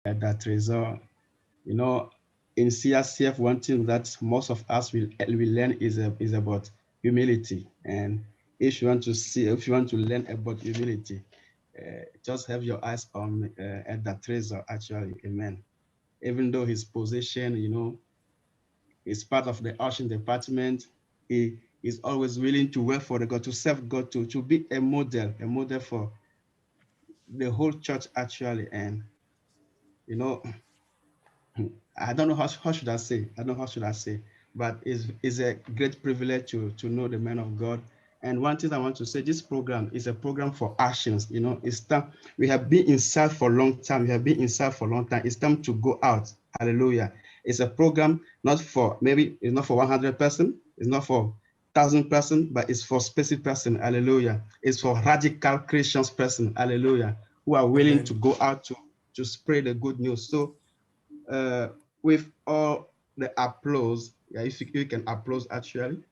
that Trésor. You know, in CRCF, one thing that most of us will learn is about humility. And if you want to learn about humility, just have your eyes on that Trésor, actually. Amen. Even though his position, is part of the ushering department, he is always willing to work for the God, to serve God, to be a model for the whole church, actually. And you know, I don't know how should I say. I don't know how should I say, but it's a great privilege to know the man of God. And one thing I want to say, this program is a program for actions. It's time. We have been inside for a long time. We have been inside for a long time. It's time to go out. Hallelujah. It's a program not for, maybe it's not for 100 person. It's not for 1,000 person, but it's for specific person. Hallelujah. It's for radical Christians person. Hallelujah. Who are willing to Amen. go out to spread the good news. So uh, with all the applause, yeah, if you can applause actually,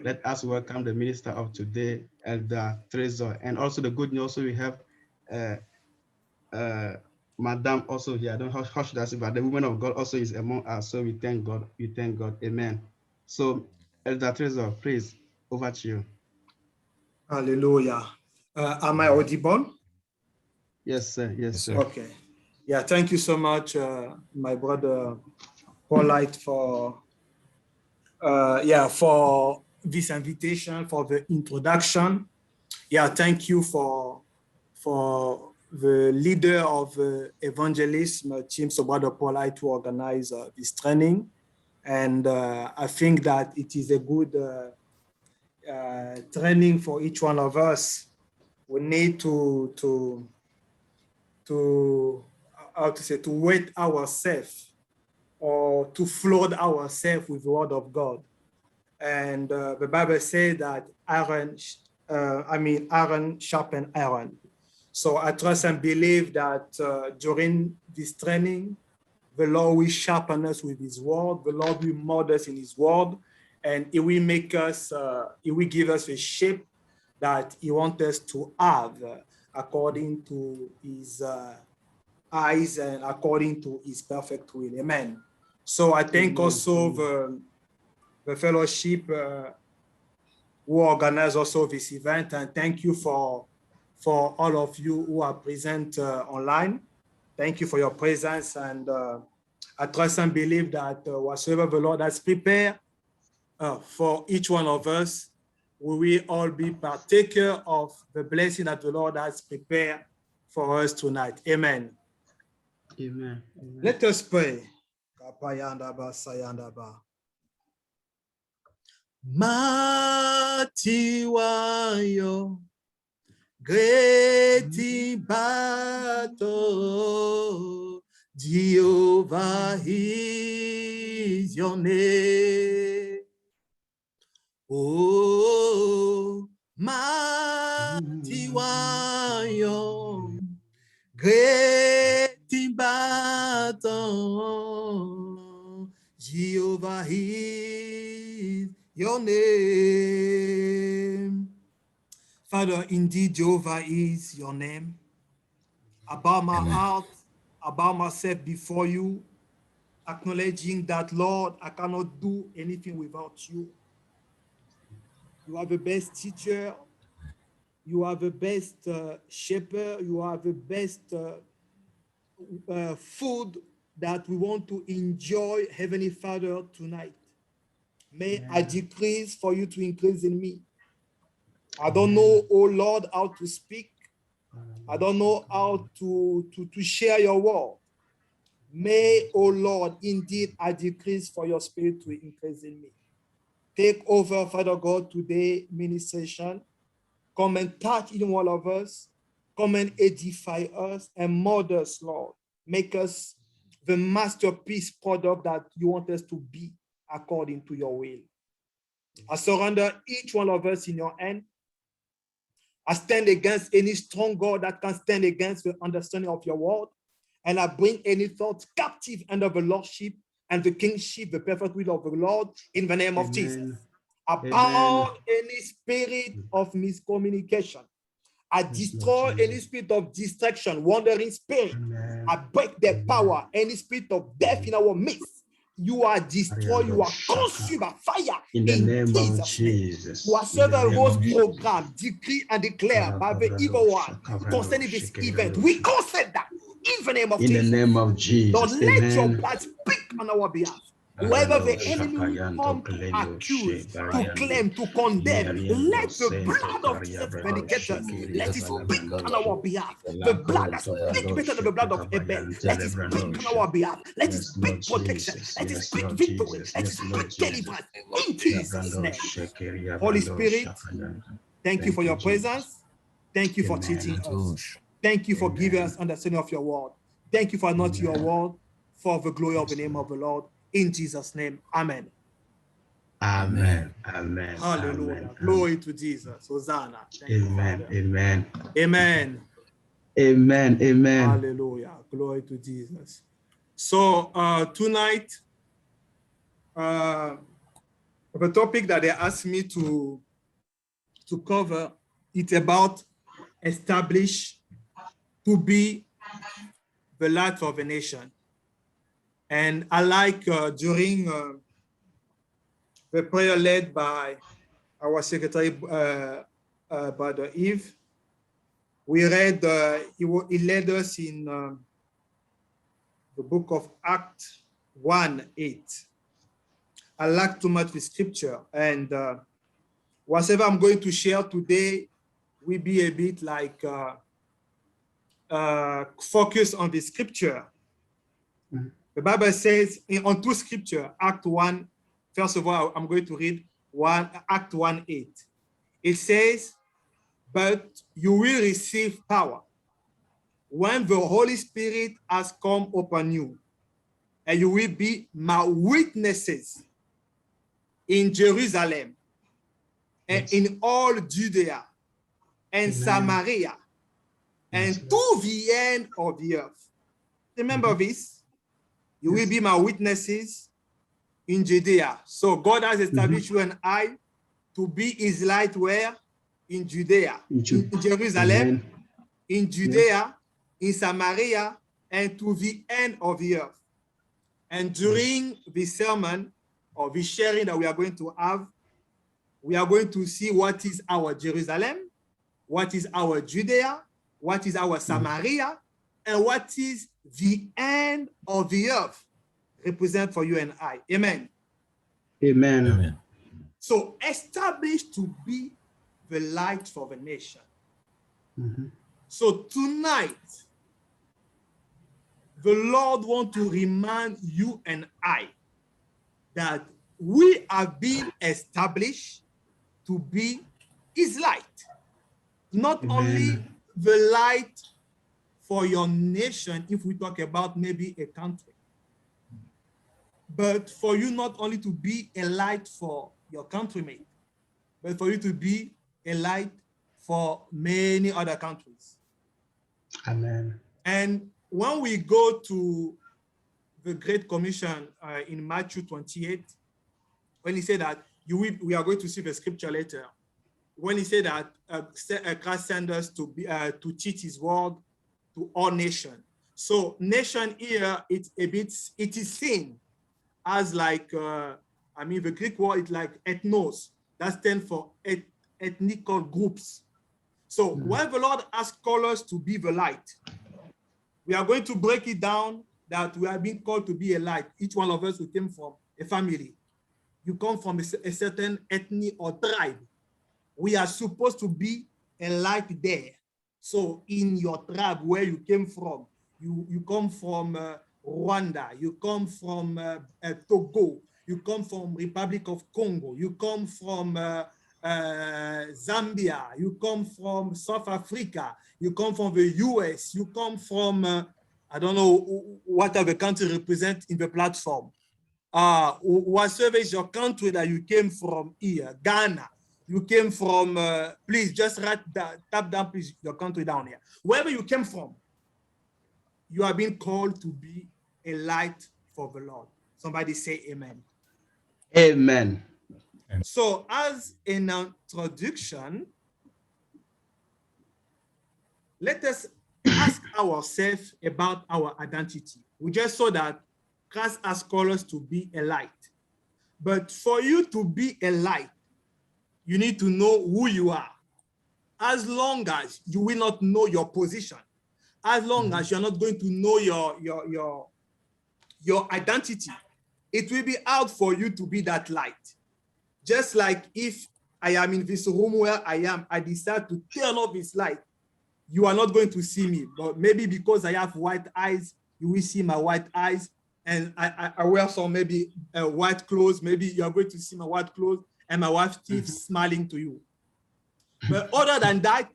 let us welcome the minister of today, Elder Trésor. And also the good news, also we have uh, uh, Madame also here. I don't know how should I say, but the woman of God also is among us. So we thank God. We thank God. Amen. So Elder Trésor, please, over to you. Hallelujah. Am I audible? Yes, sir. Yes, Yes, sir. sir. Okay. Yeah, thank you so much, my brother Paulite, for this invitation, for the introduction. Yeah, thank you for the leader of evangelism team, so brother Paulite, to organize this training. And I think that it is a good training for each one of us. We need to how to say, to wait ourselves, or to flood ourselves with the word of God. And the Bible says that iron sharpen iron. So I trust and believe that during this training, the Lord will sharpen us with his word, the Lord will mold us in his word, and it will make us, it will give us a shape that he wants us to have according to his eyes and according to his perfect will. Amen. So I thank Amen. also the fellowship who organize also this event, and thank you for all of you who are present online. Thank you for your presence, and I trust and believe that whatsoever the Lord has prepared for each one of us, we will all be partaker of the blessing that the Lord has prepared for us tonight. Amen. Amen. Amen. Let us pray. Matiwayo, great in battle, Jehovah is your name. Oh, Matiwayo, great in battle, Jehovah is your name. Father, indeed, Jehovah is your name. I bow my heart, I bow myself before you, acknowledging that, Lord, I cannot do anything without you. You are the best teacher. You are the best shepherd. You are the best food that we want to enjoy, Heavenly Father, tonight. May I decrease for you to increase in me. I don't know, oh Lord, how to speak. I don't know how to share your word. May, oh Lord, indeed I decrease for your spirit to increase in me. Take over, Father God, today ministration. Come and touch each one of us. Come and edify us and mold us, Lord. Make us the masterpiece product that you want us to be according to your will. I surrender each one of us in your hand. I stand against any strong God that can stand against the understanding of your word. And I bring any thoughts captive under the lordship and the kingship, the perfect will of the Lord, in the name of Jesus. I bound any spirit of miscommunication. I destroy any spirit of distraction, wandering spirit. Amen. I break their power, any spirit of death in our midst. You are destroyed, you are consumed by fire In the name of Jesus' name. Jesus. Whatsoever was programmed, decree and declare by the evil one concerning this event, we consent that in the name of In the Jesus. name of Jesus. Lord, let your Amen. blood speak on our behalf. Wherever the enemy will come to accuse, to claim, to condemn, let the blood of Jesus vindicate us. Let it speak on our behalf. The blood that speaks better than the blood of Abel. Let it speak on our behalf. Let it speak protection. Let it speak victory. Let it speak deliverance. In Jesus' name. Holy Spirit, thank you for your presence. Thank you for teaching us. Thank you for giving us understanding of your word. Thank you for not your word, for the glory of the name of the Lord. In Jesus' name, amen. Amen. Amen. Hallelujah. Amen. Glory to Jesus. Hosanna. Thank Amen. you, Amen. amen. Amen. Amen. Hallelujah. Glory to Jesus. So tonight, the topic that they asked me to cover, it's about establish to be the light of a nation. And I like during the prayer led by our secretary, Brother Yves, we read, he led us in the book of Acts 1:8. I like too much the scripture, and whatever I'm going to share today will be a bit like focus on the scripture. The Bible says on two scripture, Act 1, first of all, I'm going to read Act 1:8. It says, but you will receive power when the Holy Spirit has come upon you, and you will be my witnesses in Jerusalem and in all Judea and Samaria and to the end of the earth. Remember this? You will be my witnesses in Judea. So God has established you and I to be his light where? In Judea, in Jerusalem, in Judea, in Samaria, and to the end of the earth. And during the sermon or the sharing that we are going to have, we are going to see what is our Jerusalem, what is our Judea, what is our Samaria, and what is the end of the earth represent for you and I. Amen. Amen. Amen. So established to be the light for the nation. So tonight, the Lord wants to remind you and I that we have been established to be his light. Not only the light for your nation, if we talk about maybe a country, but for you not only to be a light for your countrymen, but for you to be a light for many other countries. Amen. And when we go to the Great Commission in Matthew 28, when he said that we are going to see the scripture later, when he said that Christ sent us to teach his word to all nations. So nation here, it is seen as like, the Greek word is like ethnos. That stands for ethnical groups. So when the Lord has called us to be the light, we are going to break it down that we are being called to be a light. Each one of us who came from a family. You come from a certain ethnic or tribe. We are supposed to be a light there. So in your tribe where you came from, you come from Rwanda, you come from Togo, you come from Republic of Congo, you come from Zambia, you come from South Africa, you come from the US, you come from, I don't know what other country represent in the platform. Whatever is your country that you came from here, Ghana, you came from, please just tap down please your country down here. Wherever you came from, you are being called to be a light for the Lord. Somebody say amen. Amen. So as an introduction, let us ask ourselves about our identity. We just saw that Christ has called us to be a light. But for you to be a light, you need to know who you are. As long as you will not know your position, as long as you're not going to know your identity, it will be hard for you to be that light. Just like if I am in this room where I am, I decide to turn off this light, you are not going to see me. But maybe because I have white eyes, you will see my white eyes. And I wear some maybe white clothes. Maybe you are going to see my white clothes and my wife's teeth smiling to you. But other than that,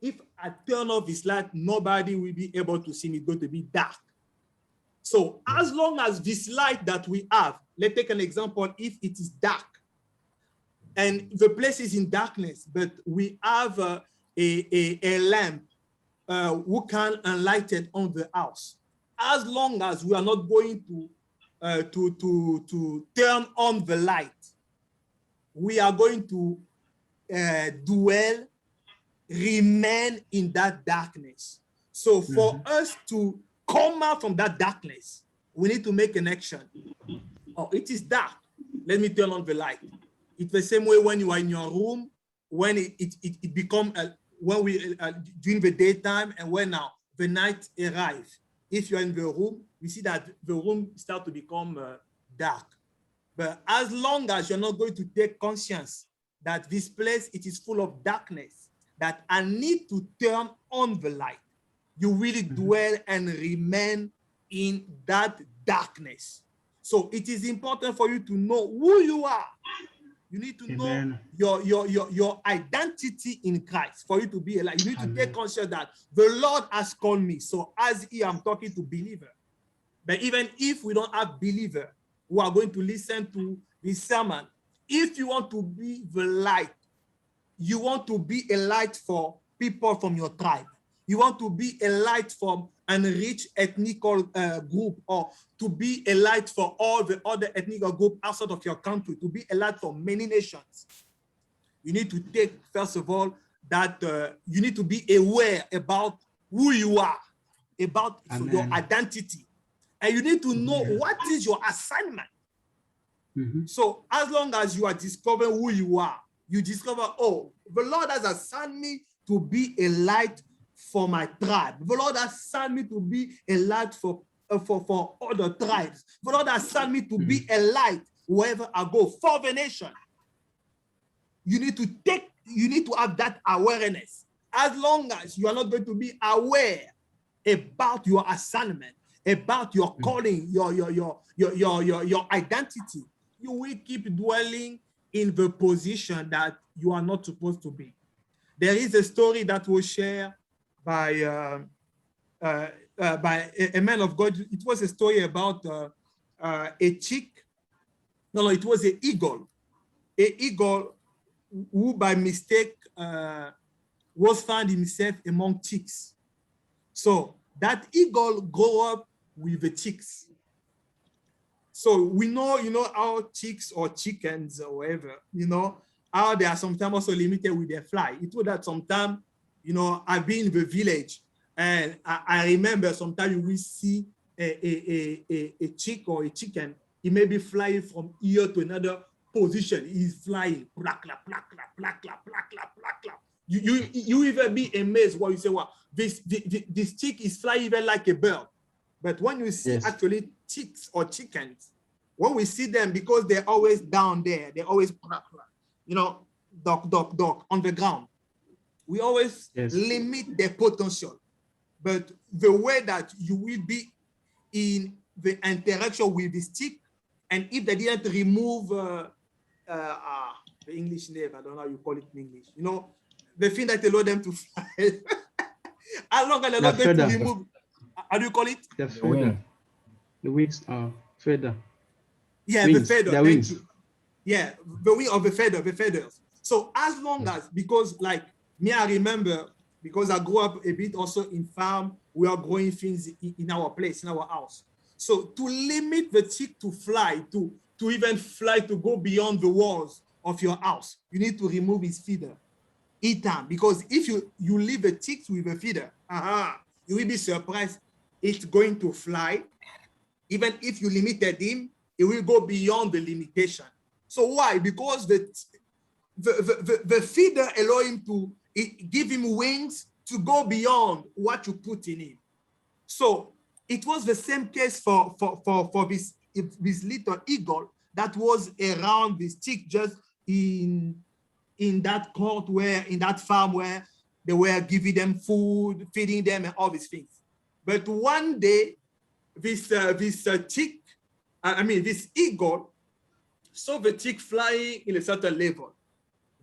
if I turn off this light, nobody will be able to see me. It's going to be dark. So as long as this light that we have, let's take an example, if it is dark and the place is in darkness, but we have a lamp who can enlighten on the house. As long as we are not going to turn on the light, we are going to dwell, remain in that darkness. So for us to come out from that darkness, we need to make an action. Oh, it is dark. Let me turn on the light. It's the same way when you are in your room, when it becomes, when we, during the daytime and when now the night arrives. If you're in the room, you see that the room starts to become dark. But as long as you're not going to take conscience that this place, it is full of darkness, that I need to turn on the light, you really dwell and remain in that darkness. So it is important for you to know who you are. You need to know your identity in Christ for you to be alive. You need to take conscience that the Lord has called me. So as here I'm talking to believer, but even if we don't have believer who are going to listen to this sermon, if you want to be the light, you want to be a light for people from your tribe. You want to be a light for an rich ethnic group, or to be a light for all the other ethnic groups outside of your country, to be a light for many nations. You need to take, first of all, that you need to be aware about who you are, about your identity. And you need to know what is your assignment. So as long as you are discovering who you are, you discover, oh, the Lord has assigned me to be a light for my tribe. The Lord has assigned me to be a light for other tribes. The Lord has assigned me to be a light wherever I go for the nation. You need to have that awareness. As long as you are not going to be aware about your assignment, about your calling, your identity, you will keep dwelling in the position that you are not supposed to be. There is a story that was shared by a man of God. It was a story about a chick. No, it was an eagle. An eagle who by mistake was found himself among chicks. So that eagle grew up with the chicks. So we know, how chicks or chickens or whatever, how they are sometimes also limited with their fly. It was that sometimes, I've been in the village and I remember sometimes you will see a chick or a chicken, he may be flying from here to another position. He's flying, black, black, black, black, black, black, black, black, black. You even be amazed what you say, wow, this chick is flying even like a bird. But when you see actually chicks or chickens, when we see them, because they're always down there, they're always, duck on the ground. We always limit their potential. But the way that you will be in the interaction with this chick, and if they didn't remove the English name, I don't know how you call it in English, the thing that allow them to fly, as long as they're not going to remove, how do you call it? The feather. The wings are feather. Yeah, wings. The feather. Thank wings. You. Yeah, the wing of the feathers. So as long as, because like me, I remember, because I grew up a bit also in farm, we are growing things in our place, in our house. So to limit the chick to fly, to even fly, to go beyond the walls of your house, you need to remove his feather. eat them. Because if you leave a tick with a feeder, you will be surprised. It's going to fly. Even if you limited him, it will go beyond the limitation. So why? Because the feeder allow him to give him wings to go beyond what you put in him. So it was the same case for this little eagle that was around this tick, just in that court where, in that farm where they were giving them food, feeding them, and all these things. But one day, this eagle saw the tick flying in a certain level.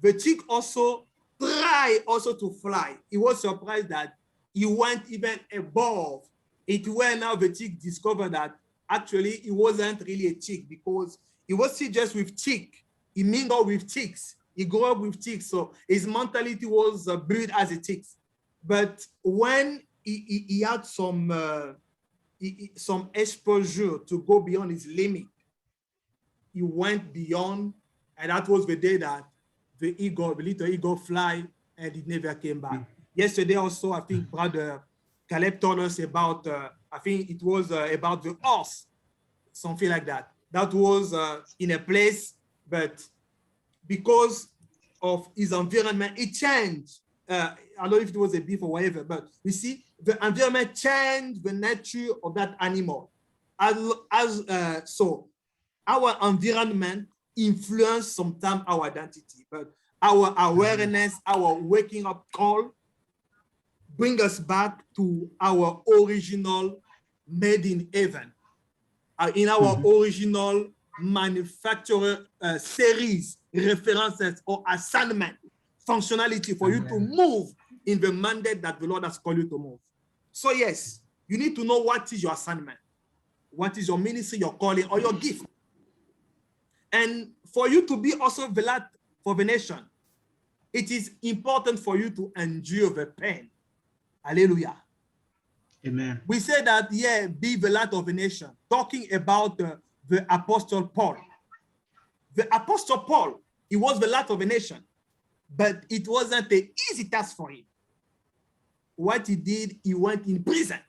The tick also tried to fly. He was surprised that he went even above it, where now the tick discovered that actually it wasn't really a tick, because he was still just with tick. He mingled with ticks. He grew up with ticks. So his mentality was built as a tick. But when he had some exposure to go beyond his limit, he went beyond, and that was the day that the little eagle fly, and it never came back. Yesterday also, I think Brother Caleb told us about, I think it was about the horse, something like that. That was in a place, but because of his environment, it changed. I don't know if it was a beef or whatever, but you see, the environment changed the nature of that animal. So our environment influence sometimes our identity, but our awareness, our waking up call bring us back to our original made in heaven, in our original manufacturer series, references, or assignment, functionality for you to move in the mandate that the Lord has called you to move. So yes, you need to know what is your assignment, what is your ministry, your calling, or your gift. And for you to be also the light for the nation, it is important for you to endure the pain. Hallelujah. Amen. We say that, yeah, be the light of the nation, talking about the Apostle Paul. The Apostle Paul, he was the light of the nation, but it wasn't an easy task for him. What he did, he went in prison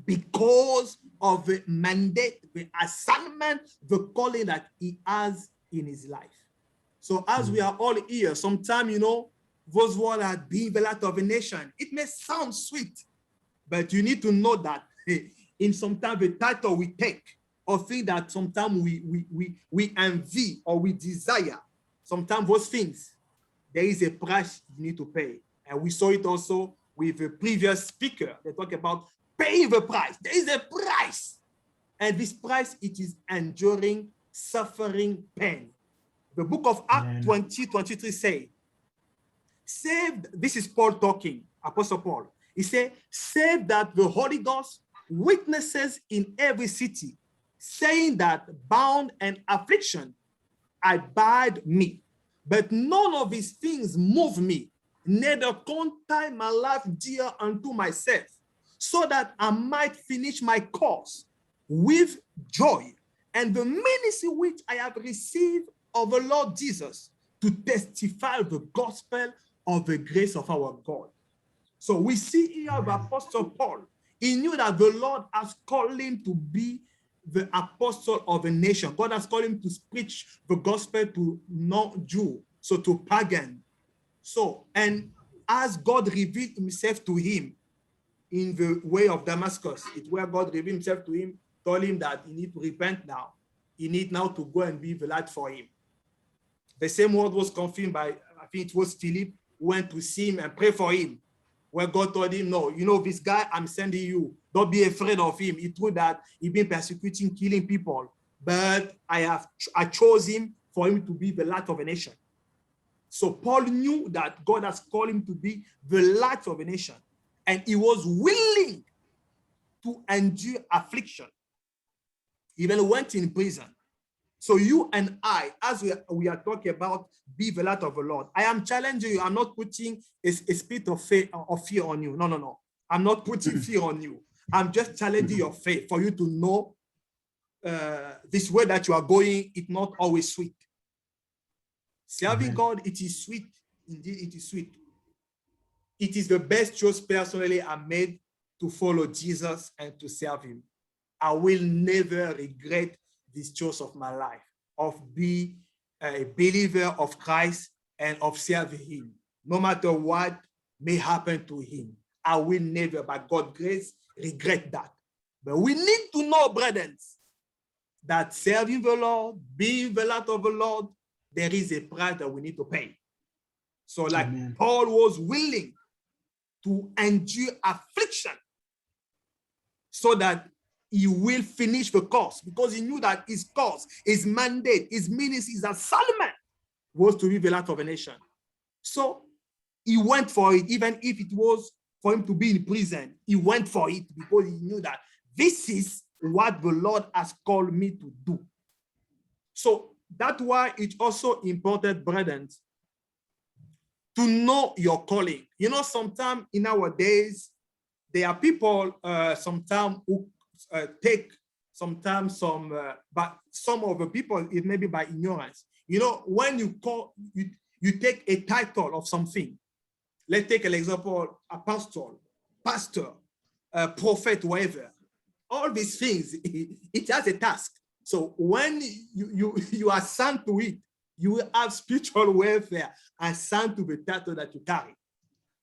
because of the mandate, the assignment, the calling that he has in his life. So as we are all here, sometimes, you know, those words are being the light of a nation. It may sound sweet, but you need to know that in sometimes the title we take, or thing that sometimes we envy or we desire, sometimes those things, there is a price you need to pay. And we saw it also with the previous speaker. They talk about paying the price. There is a price. And this price, it is enduring, suffering, pain. The book of Acts 20:23 say, saved, this is Paul talking, Apostle Paul. He said, save that the Holy Ghost witnesses in every city, saying that bound and affliction abide me. But none of these things move me, neither count I my life dear unto myself, so that I might finish my course with joy, and the ministry which I have received of the Lord Jesus, to testify the gospel of the grace of our God. So we see here the Apostle Paul. He knew that the Lord has called him to be the apostle of a nation. God has called him to preach the gospel to non-Jew, so to pagan. So, and as God revealed himself to him in the way of Damascus, it's where God revealed himself to him, told him that he need to repent now. He need now to go and be the light for him. The same word was confirmed by, I think it was Philip, who went to see him and pray for him, where God told him, no, you know, this guy, I'm sending you. Don't be afraid of him. It's true that he's been persecuting, killing people, but I chose him for him to be the light of a nation. So Paul knew that God has called him to be the light of a nation, and he was willing to endure affliction. He even went in prison. So you and I, as we are talking about be the light of the Lord, I am challenging you. I'm not putting a spirit of faith or fear on you. No. I'm not putting fear on you. I'm just challenging your faith for you to know this way that you are going, it's not always sweet. Serving God, it is sweet indeed it is sweet. It is the best choice personally I made to follow Jesus and to serve him. I will never regret this choice of my life, of being a believer of Christ and of serving him. No matter what may happen to him, I will never, by God's grace, regret that. But we need to know, brethren, that serving the Lord, being the light of the Lord, there is a price that we need to pay. So like Amen. Paul was willing to endure affliction so that he will finish the course, because he knew that his course, his mandate, his ministry, his assignment was to be the light of a nation. So he went for it, even if it was for him to be in prison. He went for it because he knew that this is what the Lord has called me to do. So that's why it's also important, brethren, to know your calling. You know, sometimes in our days, there are people sometimes who take sometimes some, but some of the people, it may be by ignorance. You know, when you call, you take a title of something. Let's take an example, apostle, pastor, prophet, whatever. All these things, it has a task. So when you are assigned to it, you will have spiritual welfare assigned to the title that you carry.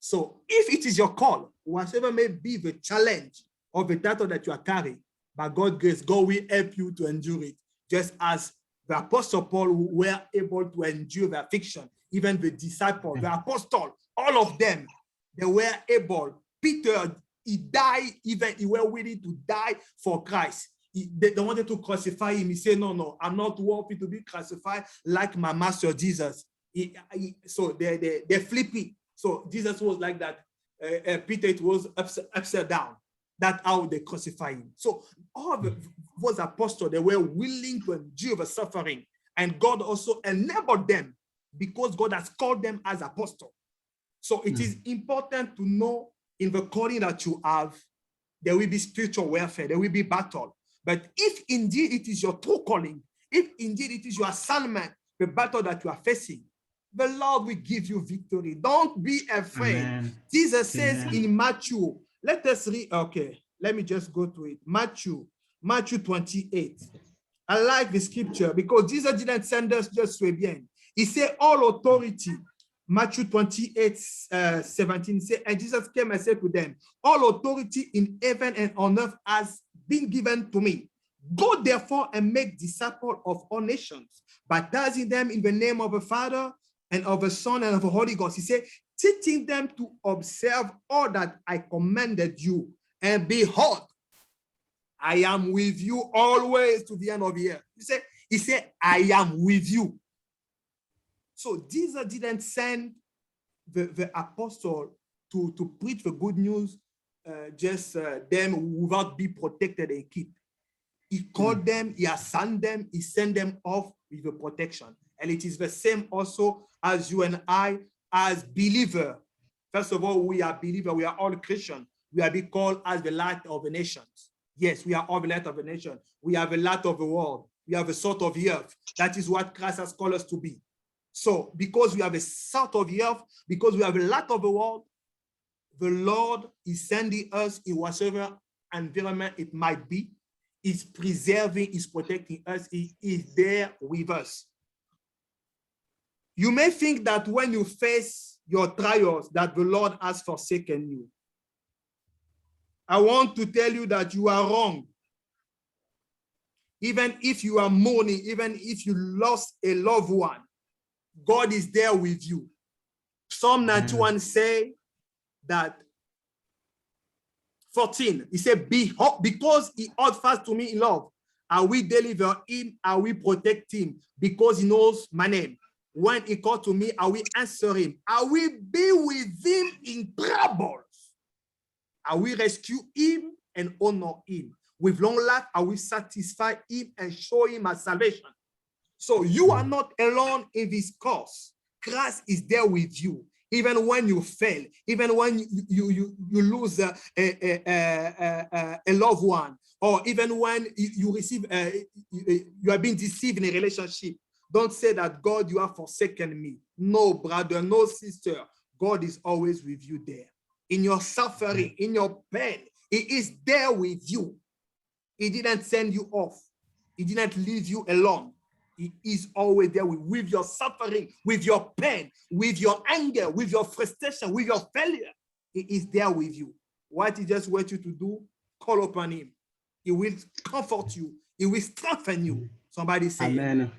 So if it is your call, whatever may be the challenge of the title that you are carrying, by God's grace, God will help you to endure it. Just as the Apostle Paul were able to endure the affliction, even the disciple, the apostle, all of them, they were able. Peter, he died, even he were willing to die for Christ. They wanted to crucify him. He said, no, I'm not worthy to be crucified like my master Jesus. So they flip it. So Jesus was like that. Peter, it was upside down. That's how they crucify him. So all those apostles, they were willing to endure the suffering. And God also enabled them because God has called them as apostles. So it is important to know in the calling that you have, there will be spiritual warfare, there will be battle. But if indeed it is your true calling, if indeed it is your assignment, the battle that you are facing, the Lord will give you victory. Don't be afraid. Amen. Jesus says in Matthew, let us read, okay, let me just go to it. Matthew 28. I like the scripture because Jesus didn't send us just to a bien. He said all authority. Matthew 28, 17 says, and Jesus came and said to them, all authority in heaven and on earth has been given to me. Go therefore and make disciples of all nations, baptizing them in the name of the Father and of the Son and of the Holy Ghost. He said, teaching them to observe all that I commanded you. And behold, I am with you always to the end of the year. He said, I am with you. So Jesus didn't send the apostle to preach the good news, them without be protected and keep. He called them, he assigned them, he sent them off with the protection. And it is the same also as you and I as believers. First of all, we are believers, we are all Christians. We are being called as the light of the nations. Yes, we are all the light of the nation. We are the light of the world. We are the salt of the earth. That is what Christ has called us to be. So because we have a salt of the earth, because we have a light of the world, the Lord is sending us in whatever environment it might be. He's preserving, he's protecting us, he is there with us. You may think that when you face your trials that the Lord has forsaken you. I want to tell you that you are wrong. Even if you are mourning, even if you lost a loved one, God is there with you. Psalm 91 say that 14, he said, because he held fast to me in love, I will deliver him, I will protect him, because he knows my name. When he called to me, I will answer him. I will be with him in troubles. I will rescue him and honor him. With long life, I will satisfy him and show him my salvation. So you are not alone in this cause. Christ is there with you. Even when you fail, even when you lose a loved one, or even when you receive, you are being deceived in a relationship, Don't say that, God, you have forsaken me. No, brother, no, sister. God is always with you there. In your suffering, in your pain, He is there with you. He didn't send you off. He didn't leave you alone. He is always there with your suffering, with your pain, with your anger, with your frustration, with your failure. He is there with you. What He just wants you to do, call upon Him. He will comfort you. He will strengthen you. Somebody say Amen.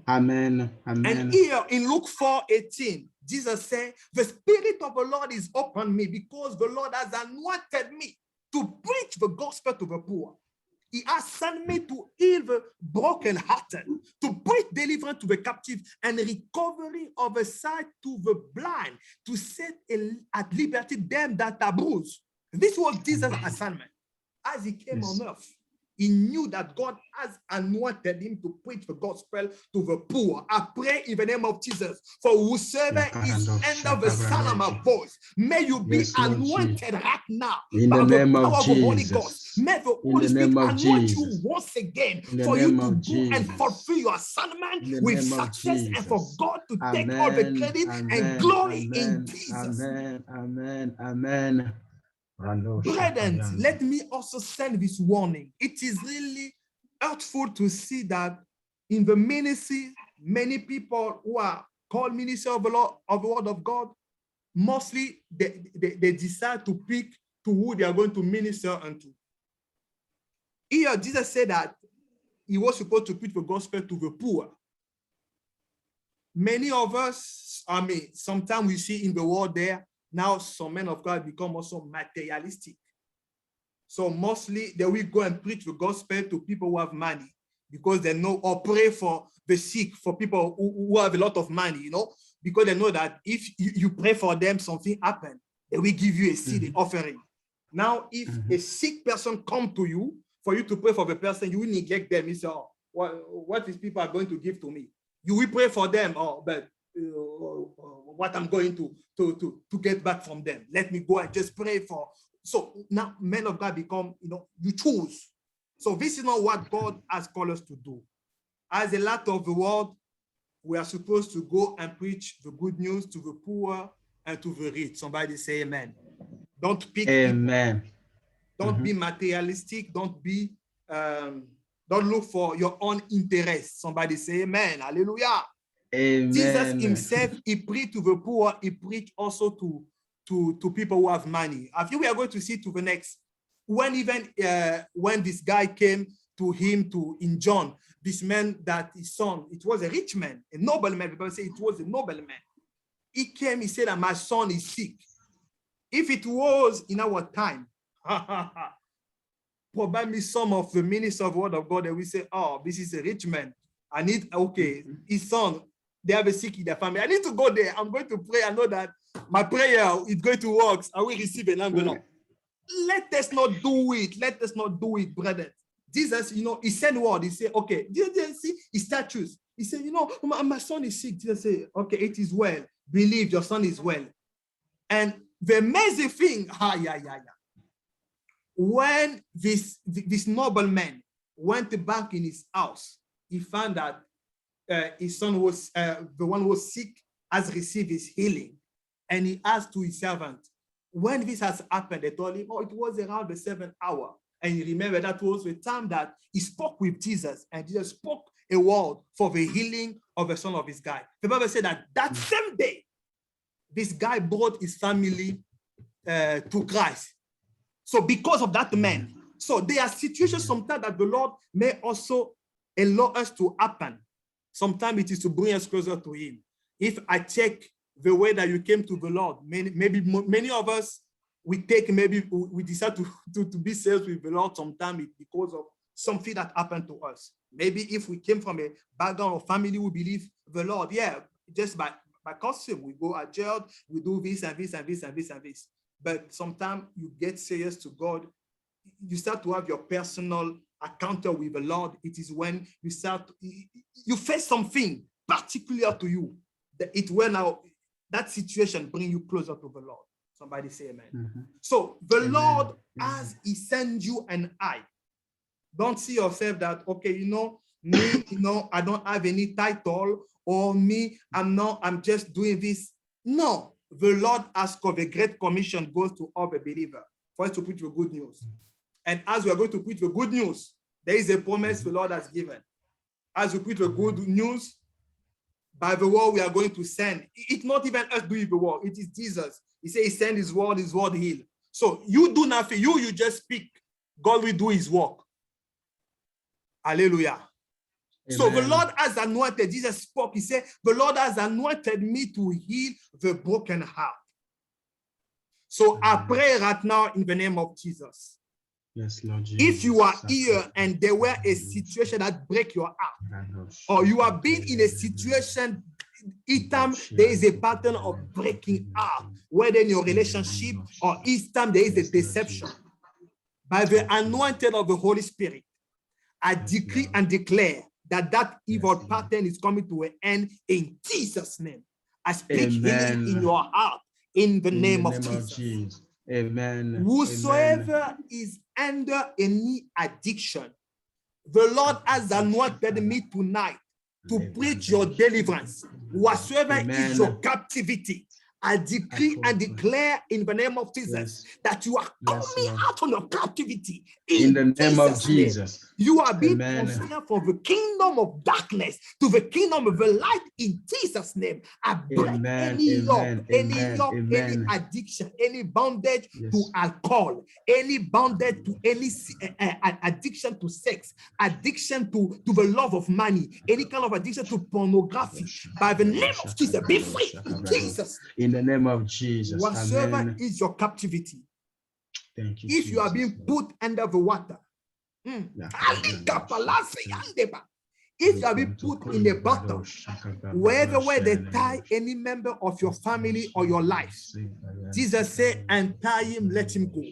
Amen. Amen. And here in Luke 4:18, Jesus said, the Spirit of the Lord is upon me because the Lord has anointed me to preach the gospel to the poor. He has sent me to heal the brokenhearted, to preach deliverance to the captive and recovery of the sight to the blind, to set at liberty them that are bruised. This was Jesus' assignment. As He came on earth, He knew that God has anointed Him to preach the gospel to the poor. I pray in the name of Jesus, for whosoever is under the sound of my voice, may you be anointed right now by the power of the Holy Ghost. May the Holy Spirit anoint you once again for you to go and fulfill your assignment with success and for God to take all the credit and glory in Jesus. Amen. Amen. Brethren, let me also send this warning. It is really helpful to see that in the ministry, many people who are called ministers of the Lord, of the word of God, mostly they decide to pick to who they are going to minister unto. Here, Jesus said that He was supposed to preach the gospel to the poor. Many of us, sometimes we see in the world there, now some men of God become also materialistic. So mostly they will go and preach the gospel to people who have money because they know, or pray for the sick, for people who have a lot of money, because they know that if you pray for them, something happens, they will give you a seed offering. Now, if a sick person come to you, for you to pray for the person, you will neglect them. You say, oh, what is people are going to give to me? You will pray for them, but what I'm going to get back from them. Let me go and just pray for. So now men of God become, you choose. So this is not what God has called us to do. As a light of the world, we are supposed to go and preach the good news to the poor and to the rich. Somebody say amen. Don't pick amen. People. Don't be materialistic. Don't look for your own interest. Somebody say amen. Hallelujah. Amen. Jesus Himself, He preached to the poor. He preached also to people who have money. I think we are going to see to the next. When this guy came to him in John, this man that his son, it was a rich man, a nobleman. People say it was a nobleman. He came, he said that my son is sick. If it was in our time, probably some of the ministers of the word of God, they will say, oh, this is a rich man. I need, his son, they have a sick in their family. I need to go there. I'm going to pray. I know that my prayer is going to work. I will receive an envelope. Let us not do it. Let us not do it, brother. Jesus, He sent word. He said, okay, did you see his statues? He said, my son is sick. Jesus said, okay, it is well. Believe your son is well. And the amazing thing, when this nobleman went back in his house, he found that his son was, the one who was sick, has received his healing. And he asked to his servant, when this has happened, they told him, it was around the 7th hour. And he remembered that was the time that he spoke with Jesus, and Jesus spoke a word for the healing of the son of his guy. The Bible said that same day, this guy brought his family to Christ. So because of that man, so there are situations sometimes that the Lord may also allow us to happen. Sometimes it is to bring us closer to Him. If I check the way that you came to the Lord, many of us, we decide to be saved with the Lord sometimes because of something that happened to us. Maybe if we came from a background of family, we believe the Lord, just by custom, we go at church, we do this and this and this and this and this. But sometimes you get serious to God, you start to have your personal encounter with the Lord. It is when you face something particular to you, that situation bring you closer to the Lord. Somebody say amen. So the Lord, as He sends you and I, don't see yourself that, okay, me, I don't have any title, or me, I'm just doing this. No, the Lord has called, the Great Commission goes to all the believer for us to preach the good news. And as we are going to preach the good news, there is a promise the Lord has given. As we preach the good news, by the word we are going to send. It's not even us doing the work, it is Jesus. He said he sent his word heal. So you do nothing, you just speak. God will do his work. Hallelujah. Amen. So the Lord has anointed, Jesus spoke, he said, the Lord has anointed me to heal the broken heart. So I pray right now in the name of Jesus. Yes, Lord Jesus. If you are here and there were a situation that break your heart, or you have been in a situation, each time there is a pattern of breaking heart, whether in your relationship or each time there is a deception, by the anointing of the Holy Spirit, I decree and declare that evil pattern is coming to an end in Jesus' name. I speak healing in your heart in the name of Jesus. Amen. Whosoever is under any addiction, the Lord has anointed me tonight to preach your deliverance. Whatsoever is your captivity, I decree and declare in the name of Jesus that you are coming out of your captivity in the name of Jesus. You are being transferred from the kingdom of darkness to the kingdom of the light in Jesus' name. I break any yoke, any addiction, any bondage to alcohol, any bondage to any addiction to sex, addiction to the love of money, any kind of addiction to pornography. By the name of Jesus, be free in Jesus' name. In the name of Jesus. Whatsoever is your captivity, thank you, if you are being put under the water, if you are being put in a bottle, wherever where they tie any member of your family or your life, Jesus said, untie him, let him go.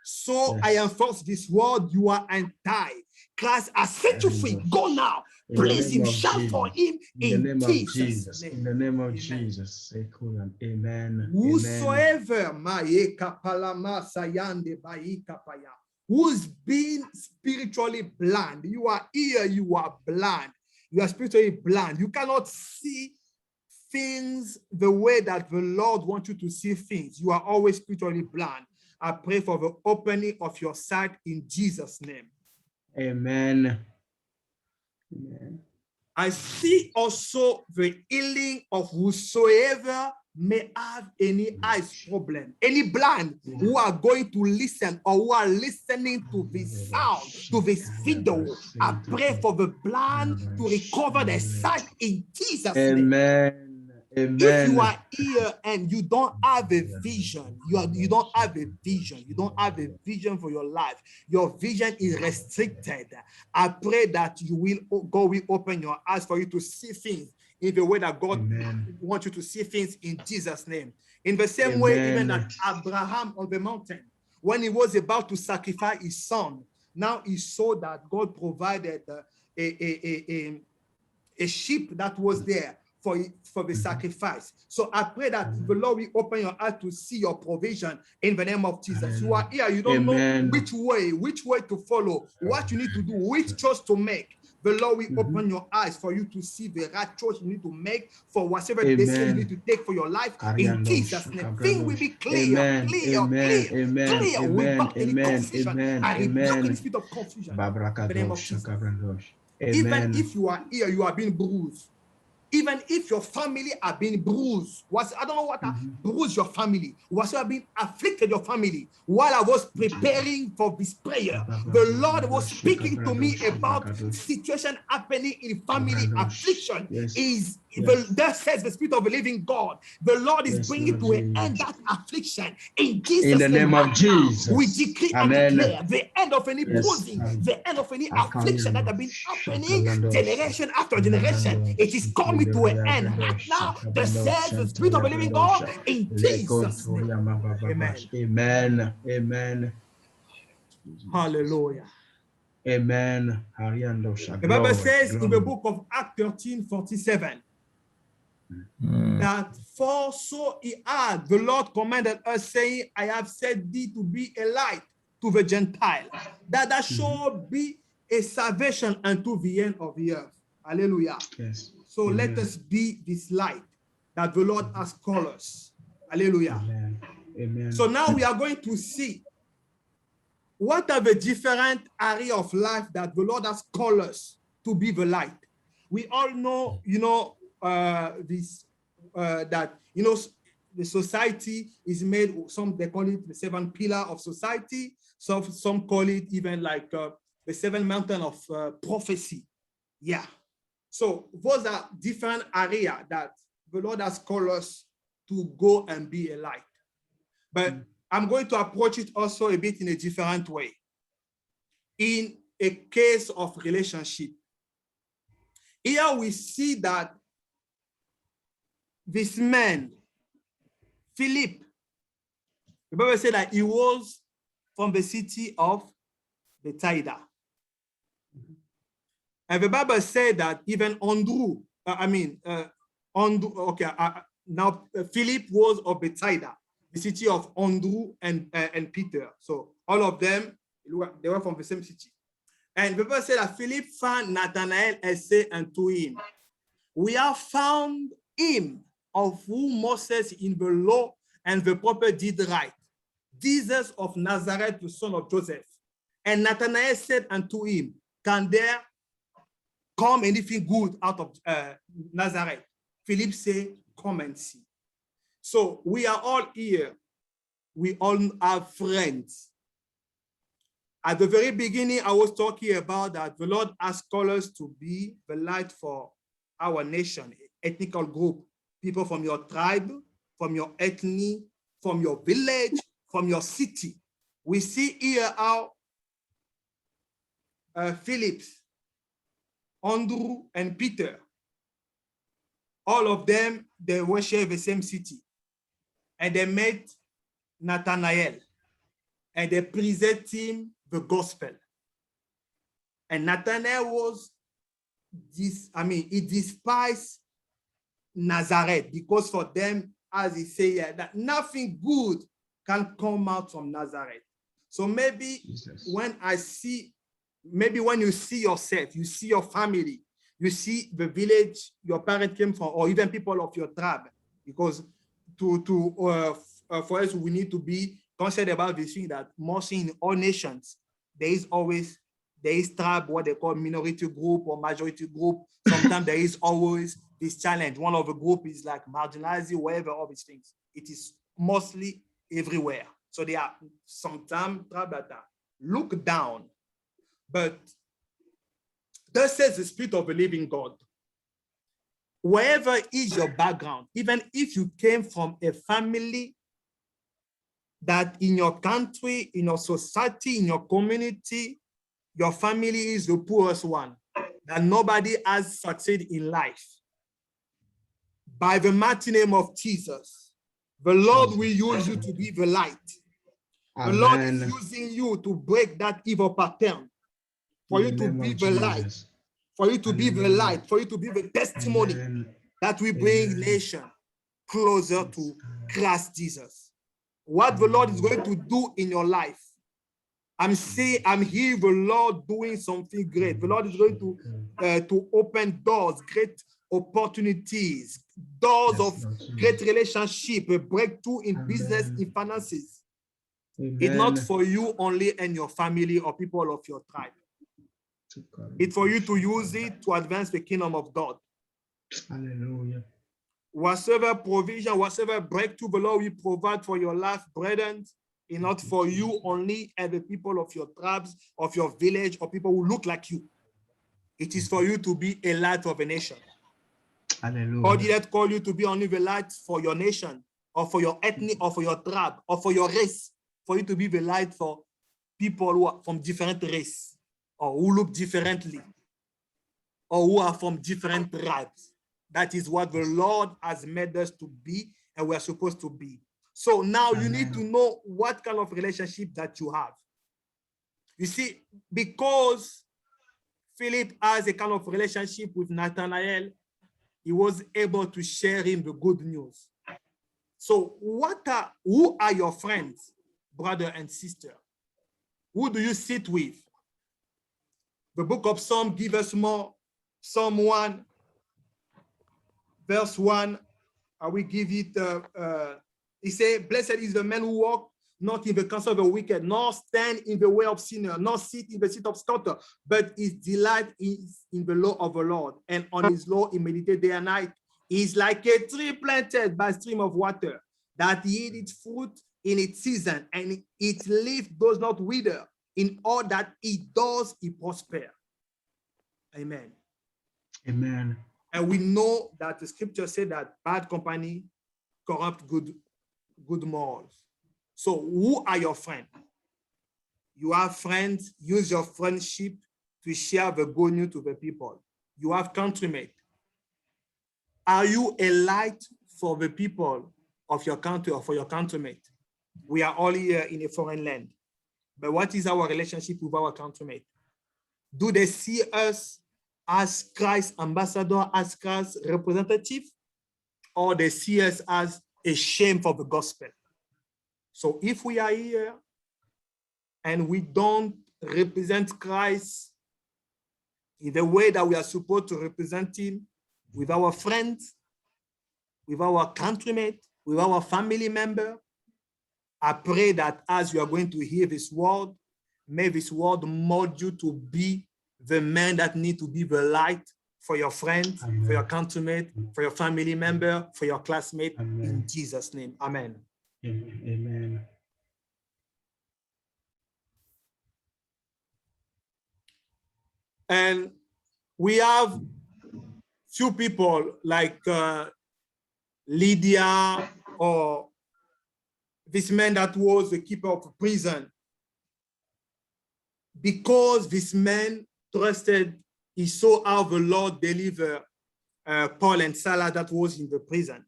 So I enforce this word, you are untied. Christ has set you free. Go now. Praise him, shout for him in Jesus' name. In the name of Jesus. Amen. Whosoever who's been spiritually blind, you are here, you are blind. You are spiritually blind. You cannot see things the way that the Lord wants you to see things. You are always spiritually blind. I pray for the opening of your sight in Jesus' name. Amen. Amen. I see also the healing of whosoever may have any eyes problem, any blind who are going to listen or who are listening to this sound, to this video. I pray for the blind to recover their sight in Jesus' name. Amen. If you are here and you don't have a vision, you don't have a vision for your life, your vision is restricted, I pray that God will open your eyes for you to see things in the way that God wants you to see things in Jesus' name. In the same way, even that Abraham on the mountain, when he was about to sacrifice his son, now he saw that God provided a sheep that was there for the sacrifice. So I pray that the Lord will open your eyes to see your provision in the name of Jesus. You are here, you don't know which way to follow, what you need to do, which choice to make. The Lord will open your eyes for you to see the right choice you need to make for whatever decision you need to take for your life in Jesus' name. Things will be clear, clear. Without any confusion. I rebuke any spirit of confusion in the name of Jesus. Even if you are here, you are being bruised. Even if your family are being bruised, I don't know what bruised your family, whatsoever been afflicted your family. While I was preparing for this prayer, the Lord was speaking to me about situation happening in family affliction. That says the Spirit of the living God. The Lord is bringing to an end that affliction in Jesus' in the name of Jesus. We decree and declare the end of any bruising, the end of any affliction that have been happening generation after generation. It is coming to an end right now. The says the Spirit of the living God in Jesus' name. Amen. Amen. Amen. Hallelujah. Amen. The Bible says in the book of Acts 13:47 that for so he had, the Lord commanded us, saying, I have set thee to be a light to the Gentile, that thou shalt be a salvation unto the end of the earth. Hallelujah. Yes. So Amen. let us be this light that the Lord has called us. Hallelujah. Amen. Amen. So now we are going to see what are the different areas of life that the Lord has called us to be the light. We all know, that, the society is made, they call it the 7 pillars of society. So some call it even like the 7 mountains of prophecy. Yeah. So those are different areas that the Lord has called us to go and be a light. But I'm going to approach it also a bit in a different way. In a case of relationship, here we see that this man, Philip, the Bible said that he was from the city of Bethsaida. And the Bible said that even Andrew, Philip was of Bethsaida, the city of Andrew and Peter. So all of them, they were from the same city. And the Bible said that Philip found Nathanael and said unto him, we have found him of whom Moses in the law and the prophet did write, Jesus of Nazareth, the son of Joseph. And Nathanael said unto him, can there come anything good out of Nazareth? Philip said, come and see. So we are all here. We all have friends. At the very beginning, I was talking about that the Lord has called us to be the light for our nation, ethnical group, people from your tribe, from your ethnic, from your village, from your city. We see here how Philip, Andrew, and Peter, all of them, they worship the same city. And they met Nathanael, and they present him the gospel. And Nathanael was he despised Nazareth because for them, as he said, that nothing good can come out from Nazareth. So maybe when you see yourself, you see your family, you see the village your parent came from, or even people of your tribe, because for us, we need to be concerned about this thing that mostly in all nations, there is tribe, what they call minority group or majority group. Sometimes there is always this challenge. One of the group is like marginalized, whatever, all these things. It is mostly everywhere. So there are sometimes tribes that are looked down. But thus says the Spirit of the living God. Wherever is your background, even if you came from a family that in your country, in your society, in your community, your family is the poorest one, that nobody has succeeded in life. By the mighty name of Jesus, the Lord will use you to be the light. Amen. The Lord is using you to break that evil pattern, for you to be the light, for you to be the light, for you to be the testimony that will bring nation closer to Christ Jesus. What the Lord is going to do in your life, I'm here, the Lord doing something great. The Lord is going to open doors, great opportunities, doors of great relationship, a breakthrough in business, in finances. Amen. It's not for you only and your family or people of your tribe. It's for you to use it to advance the kingdom of God. Hallelujah. Whatever provision, whatever breakthrough the Lord will provide for your life, brethren, is not for you only and the people of your tribes, of your village, or people who look like you. It is for you to be a light of a nation. Hallelujah. God did not call you to be only the light for your nation, or for your ethnic, or for your tribe, or for your race. For you to be the light for people who are from different race, or who look differently, or who are from different tribes. That is what the Lord has made us to be, and we are supposed to be. So now you need to know what kind of relationship that you have. You see, because Philip has a kind of relationship with Nathanael, he was able to share him the good news. So who are your friends, brother and sister? Who do you sit with? The book of Psalm gives us more. Psalm 1, verse 1, I will give it, he said, blessed is the man who walk not in the counsel of the wicked, nor stand in the way of sinner, nor sit in the seat of scoffer, but his delight is in the law of the Lord, and on his law he meditates day and night. He is like a tree planted by a stream of water, that yield its fruit in its season, and its leaf does not wither. In all that he does, he prospers. Amen. Amen. And we know that the scripture said that bad company corrupt good morals. So who are your friends? You have friends, use your friendship to share the good news to the people. You have countrymen. Are you a light for the people of your country or for your countrymen? We are all here in a foreign land. But what is our relationship with our countrymen? Do they see us as Christ's ambassador, as Christ's representative, or they see us as a shame for the gospel? So if we are here and we don't represent Christ in the way that we are supposed to represent him with our friends, with our countrymen, with our family member, I pray that as you are going to hear this word, may this word mold you to be the man that need to be the light for your friends, Amen. For your countrymen, for your family member, for your classmate, Amen. In Jesus' name. Amen. Amen. And we have few people like Lydia, or this man that was the keeper of prison. Because this man trusted, he saw how the Lord deliver Paul and Silas that was in the prison.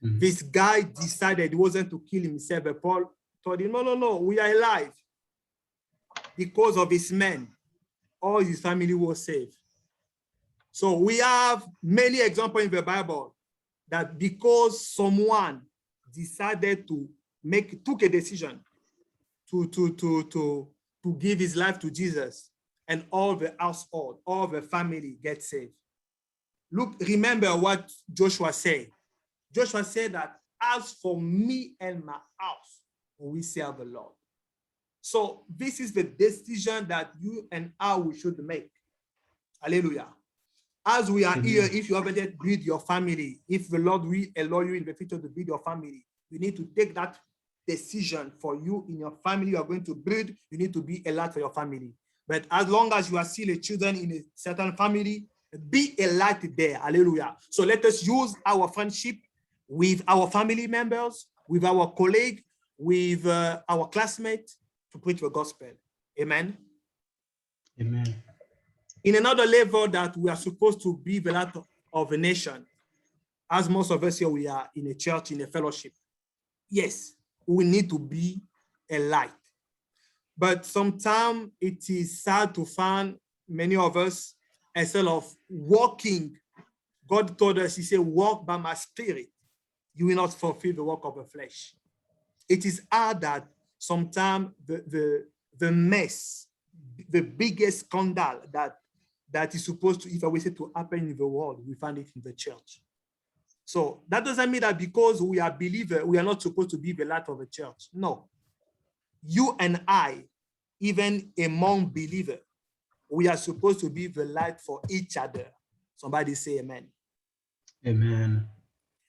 Mm-hmm. This guy decided he wasn't to kill himself, but Paul told him, no, we are alive. Because of this man, all his family was saved. So we have many examples in the Bible that because someone decided to took a decision to give his life to Jesus, and all the household, all the family get saved. Look, remember what Joshua said. Joshua said that as for me and my house, we serve the Lord. So this is the decision that you and I we should make. Hallelujah. As we are here, if you haven't yet built your family, if the Lord will allow you in the future to build your family, you need to take that decision for you in your family. You are going to build, you need to be a light for your family. But as long as you are still a children in a certain family, be a light there. Hallelujah. So let us use our friendship with our family members, with our colleague, with our classmates to preach the gospel. Amen. Amen. In another level that we are supposed to be the light of a nation, as most of us here, we are in a church, in a fellowship. Yes, we need to be a light. But sometimes it is sad to find many of us, instead of walking, God told us, he said, walk by my spirit, you will not fulfill the work of the flesh. It is hard that sometimes the mess, the biggest scandal that is supposed to, if I will say, to happen in the world, we find it in the church. So that doesn't mean that because we are believers, we are not supposed to be the light of the church. No. You and I, even among believers, we are supposed to be the light for each other. Somebody say amen. Amen.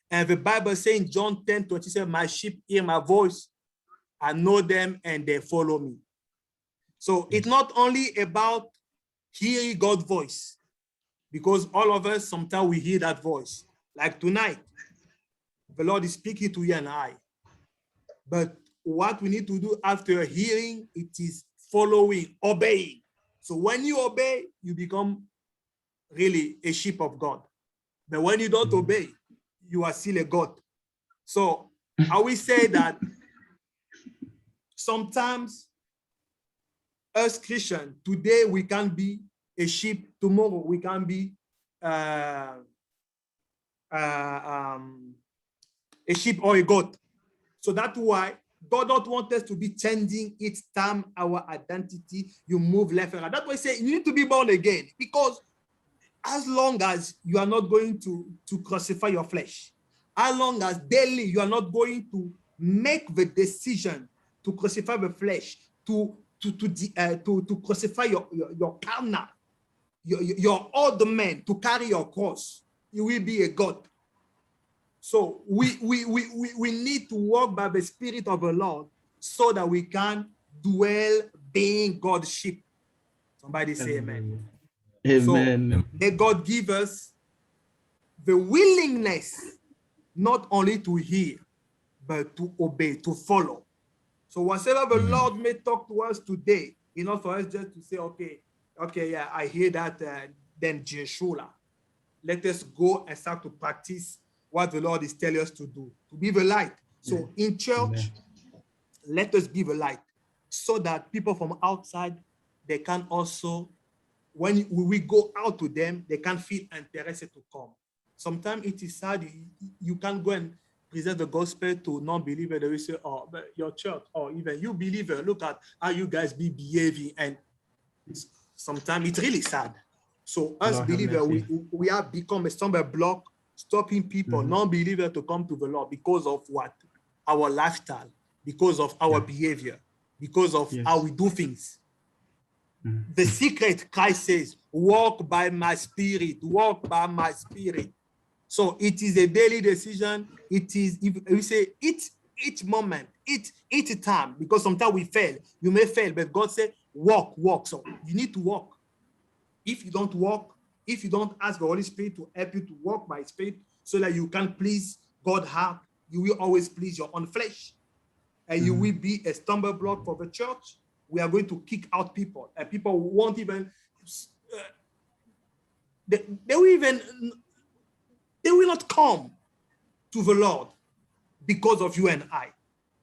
And the Bible says in John 10:27, my sheep hear my voice, I know them and they follow me. So it's not only about hearing God's voice, because all of us, sometimes we hear that voice. Like tonight, the Lord is speaking to you and I. But what we need to do after hearing, it is following, obeying. So when you obey, you become really a sheep of God. But when you don't obey, you are still a goat. So I will say that sometimes us Christians, today we can be a sheep, tomorrow we can be a sheep or a goat. So that's why God don't want us to be changing each time our identity, you move left and right. That's why I say you need to be born again, because as long as you are not going to crucify your flesh, as long as daily you are not going to make the decision to crucify the flesh, to crucify your carnal, your old man, to carry your cross, you will be a God. So we need to walk by the Spirit of the Lord so that we can dwell being God's sheep. Somebody say amen. Amen. So may God give us the willingness not only to hear, but to obey, to follow. So whatever the Lord may talk to us today, enough for us just to say, okay, yeah, I hear that, then Jeshua, let us go and start to practice what the Lord is telling us to do, to be the light. So in church, let us be the light so that people from outside, they can also, when we go out to them, they can feel interested to come. Sometimes it is sad, you can't go and present the gospel to non-believers. They will say, oh, but your church, or even you believer, look at how you guys be behaving. And sometimes it's really sad. So as believers, we have become a stumbling block, stopping people, non-believers, to come to the Lord because of what? Our lifestyle, because of our behavior, because of how we do things. The secret, Christ says, walk by my spirit, walk by my spirit. So it is a daily decision. It is, if we say each moment, each time, because sometimes we fail, you may fail, but God said, walk. So you need to walk. If you don't walk, if you don't ask the Holy Spirit to help you to walk by Spirit so that you can please God's heart, you will always please your own flesh. And you will be a stumbling block for the church. We are going to kick out people, and people won't even, they will not come to the Lord because of you and I.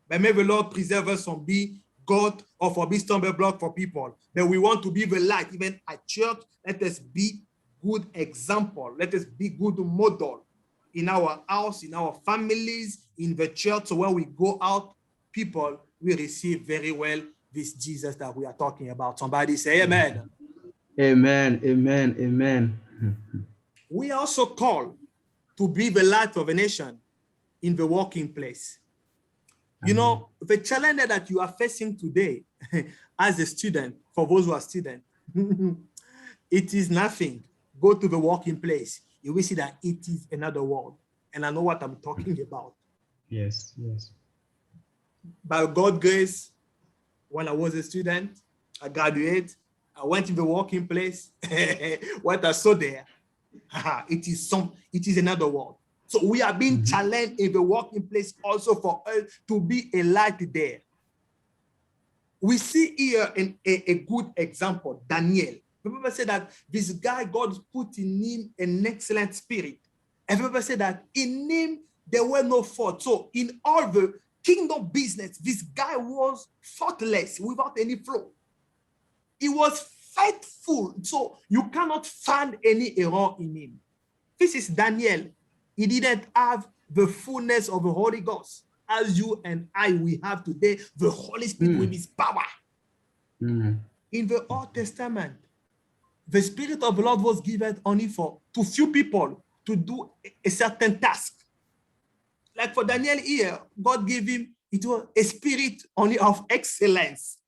But may the Lord preserve us from being God or for being stumbling block for people. But we want to be the light, even at church. Let us be good example. Let us be good model in our house, in our families, in the church. So when we go out, people will receive very well this Jesus that we are talking about. Somebody say amen. Amen. Amen. Amen. We are also called to be the light of a nation in the working place. You know, the challenge that you are facing today as a student, for those who are students, it is nothing. Go to the working place. You will see that it is another world. And I know what I'm talking about. Yes. By God's grace, when I was a student, I graduated, I went to the working place. What I saw there, it is another world. So we are being challenged in the working place also for us to be a light there. We see here a good example, Daniel. People say that this guy, God put in him an excellent spirit. And people say that in him, there were no fault. So in all the kingdom business, this guy was faultless, without any flaw. He was faithful. So you cannot find any error in him. This is Daniel. He didn't have the fullness of the Holy Ghost as you and I, we have today, the Holy Spirit with his power. In the Old Testament, the Spirit of the Lord was given only to few people to do a certain task. Like for Daniel here, God gave him, it was a spirit only of excellence.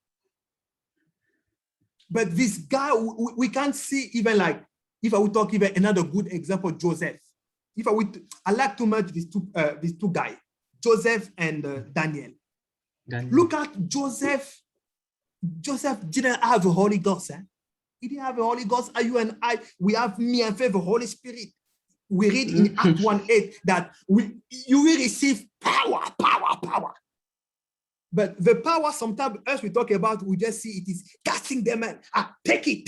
But this guy, we can't see even like, if I would talk even another good example, Joseph. I like too much these two guys, Joseph and Daniel. Look at Joseph. Joseph didn't have the Holy Ghost. He didn't have the Holy Ghost. You and I, we have me and faith, the Holy Spirit. We read in Acts 1:8 that you will receive power. But the power, sometimes as we talk about, we just see it is casting them out. Take it.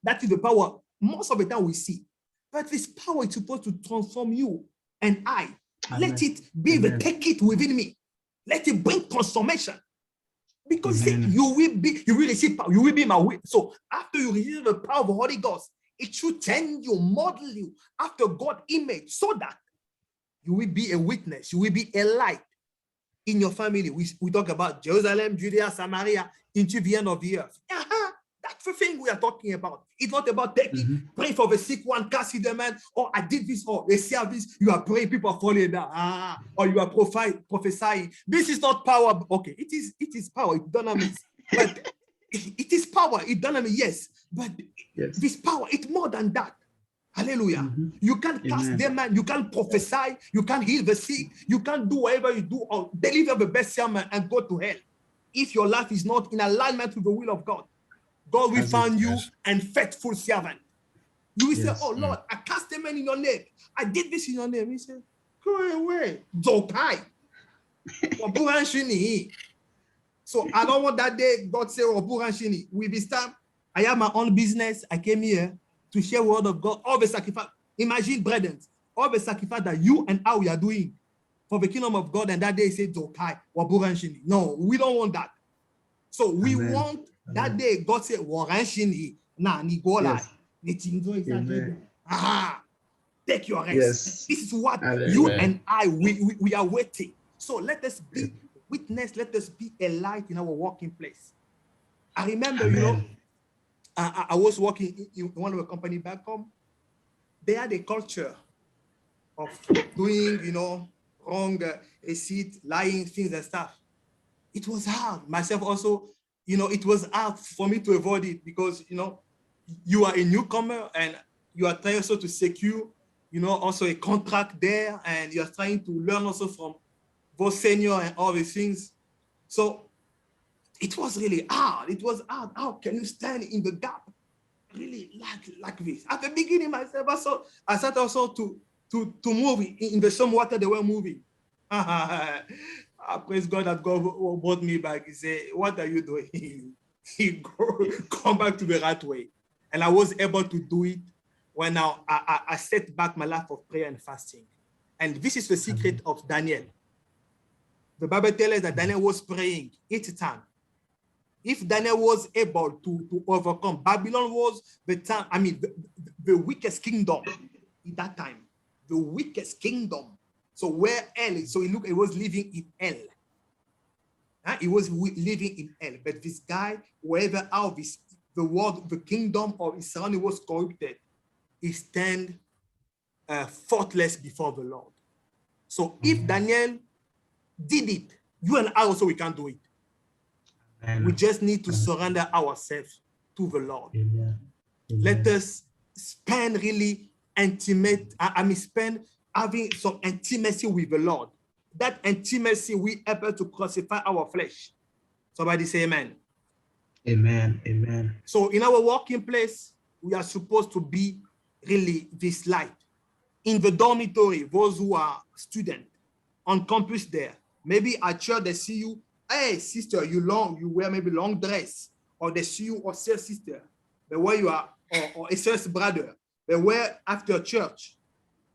That is the power. Most of the time we see. But this power is supposed to transform you and I. Amen. Let it be the take it within me. Let it bring transformation. Because see, you will receive power. You will be my witness. So after you receive the power of the Holy Ghost, it should change you, model you after God's image, so that you will be a witness. You will be a light. in your family. We talk about Jerusalem, Judea, Samaria, into the end of the earth. That's the thing we are talking about. It's not about taking, praying for the sick one, casting them out, or I did this, or they service, you are praying, people are falling down, or you are prophesying. This is not power. Okay, it is power, it's dynamics. But it is power, it's dynamic, yes. But this power, it's more than that. Hallelujah. You can't cast them out, you can't prophesy, you can't heal the sick, you can't do whatever you do or deliver the best sermon and go to hell. If your life is not in alignment with the will of God, God will find you an faithful servant. You will say, oh Lord, I cast them in your name. I did this in your name. He said, go away. Zokai. So I don't want that day God say, with this time, I have my own business. I came here to share the word of God. All the sacrifice. Imagine, brethren, all the sacrifice that you and I we are doing for the kingdom of God. And that day say, Zokai. No, we don't want that. So we want that day, God said, take your rest. This is what you and I, we are waiting. So let us be witness, let us be a light in our working place. I remember, you know, I was working in one of the company back home. They had a culture of doing, you know, wrong receipt, lying, things and stuff. It was hard. Myself also, you know, it was hard for me to avoid it because, you know, you are a newcomer and you are trying also to secure, you know, also a contract there, and you're trying to learn also from both senior and all these things. So it was really hard. It was hard. How can you stand in the gap? Really like this. At the beginning, myself, I started also to move in the same water they were moving. I praise God that God brought me back. He said, what are you doing? Come back to the right way. And I was able to do it when I set back my life of prayer and fasting. And this is the secret of Daniel. The Bible tells us that Daniel was praying each time. If Daniel was able to overcome, Babylon was the time, I mean, the weakest kingdom in that time. The weakest kingdom. So where hell is, so he was living in hell. He was living in hell. But this guy, wherever out this, the world, the kingdom of his surrounding was corrupted, he stand faultless before the Lord. So if Daniel did it, you and I also, we can do it. We just need to surrender ourselves to the Lord. Let us spend really intimate, spend having some intimacy with the Lord. That intimacy we able to crucify our flesh. Somebody say amen. Amen. Amen. So in our working place, we are supposed to be really this light. In the dormitory, those who are students, on campus there, maybe at church they see you, hey sister, you wear maybe long dress, or they see you or say sister, the way you are, or a sister brother, they wear after church.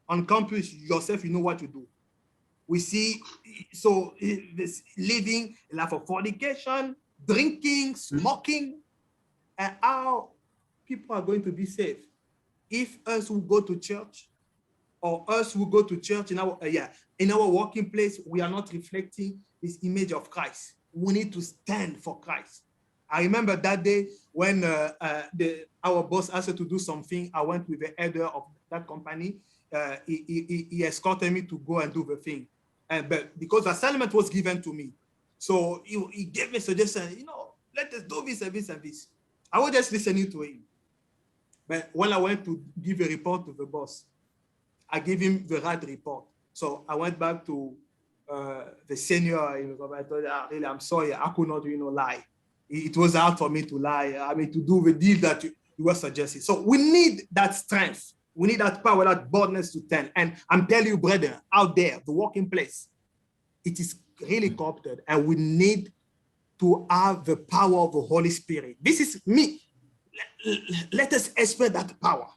On campus, yourself, you know what to do. We see, so this living a life of fornication, drinking, smoking, and how people are going to be safe. If us who go to church, or us who go to church in our working place, we are not reflecting this image of Christ. We need to stand for Christ. I remember that day when our boss asked us to do something. I went with the elder of that company. He escorted me to go and do the thing. But because the assignment was given to me, so he gave me a suggestion, you know, let us do this and this and this. I was just listening to him. But when I went to give a report to the boss, I gave him the right report. So I went back to the senior, I told him, really, I'm sorry, I could not, lie. It was hard for me to lie. I mean, to do the deal that you were suggesting. So we need that strength. We need that power, that boldness to tell. And I'm telling you, brethren, out there, the working place, it is really corrupted. And we need to have the power of the Holy Spirit. This is me. Let us expect that power.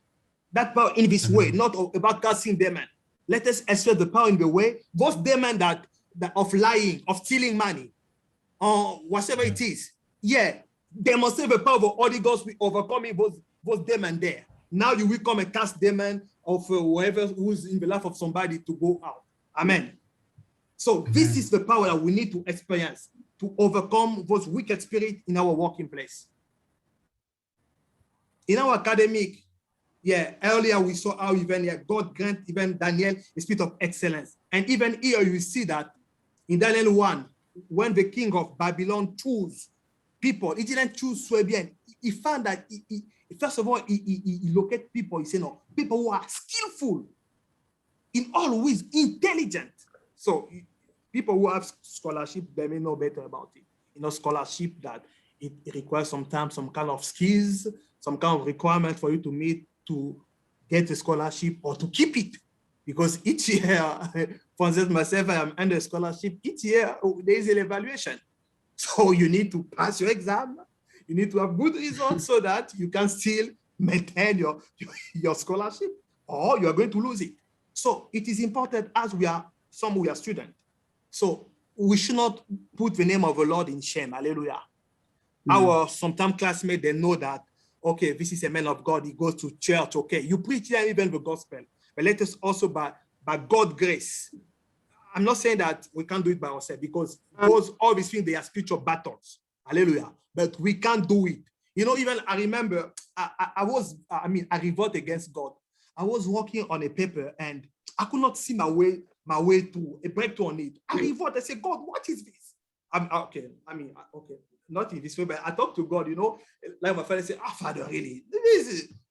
That power in this way, not about casting demon. Let us expect the power in the way. Those demons that of lying, of stealing money, or whatever it is, demonstrate the power of the Holy Ghost with overcoming those demons there. Now you will come and cast demon of whoever who's in the life of somebody to go out. Amen. So this is the power that we need to experience to overcome those wicked spirits in our working place. In our academic, earlier we saw how even God grant even Daniel a spirit of excellence. And even here you see that in Daniel 1, when the king of Babylon chose people, he didn't choose Swabian. He found that, first of all, he located people, he said, no, people who are skillful, in all ways, intelligent. So people who have scholarship, they may know better about it. Scholarship that it requires sometimes some kind of skills, some kind of requirement for you to meet to get a scholarship or to keep it. Because each year, for instance, myself, I am under a scholarship, each year there is an evaluation. So you need to pass your exam, you need to have good results so that you can still maintain your scholarship, or you are going to lose it. So it is important, as we are students. So we should not put the name of the Lord in shame. Hallelujah. Our sometimes classmates, they know that, okay, this is a man of God, he goes to church, okay. You preach there even the gospel. But let us also, by God's grace, I'm not saying that we can't do it by ourselves, because all these things, they are spiritual battles. Hallelujah. But we can't do it. Even I remember, I revolt against God. I was working on a paper and I could not see my way to a breakthrough on it. I revolt. I said, God, what is this? Okay. Not in this way, but I talked to God, like my father said, Father, really,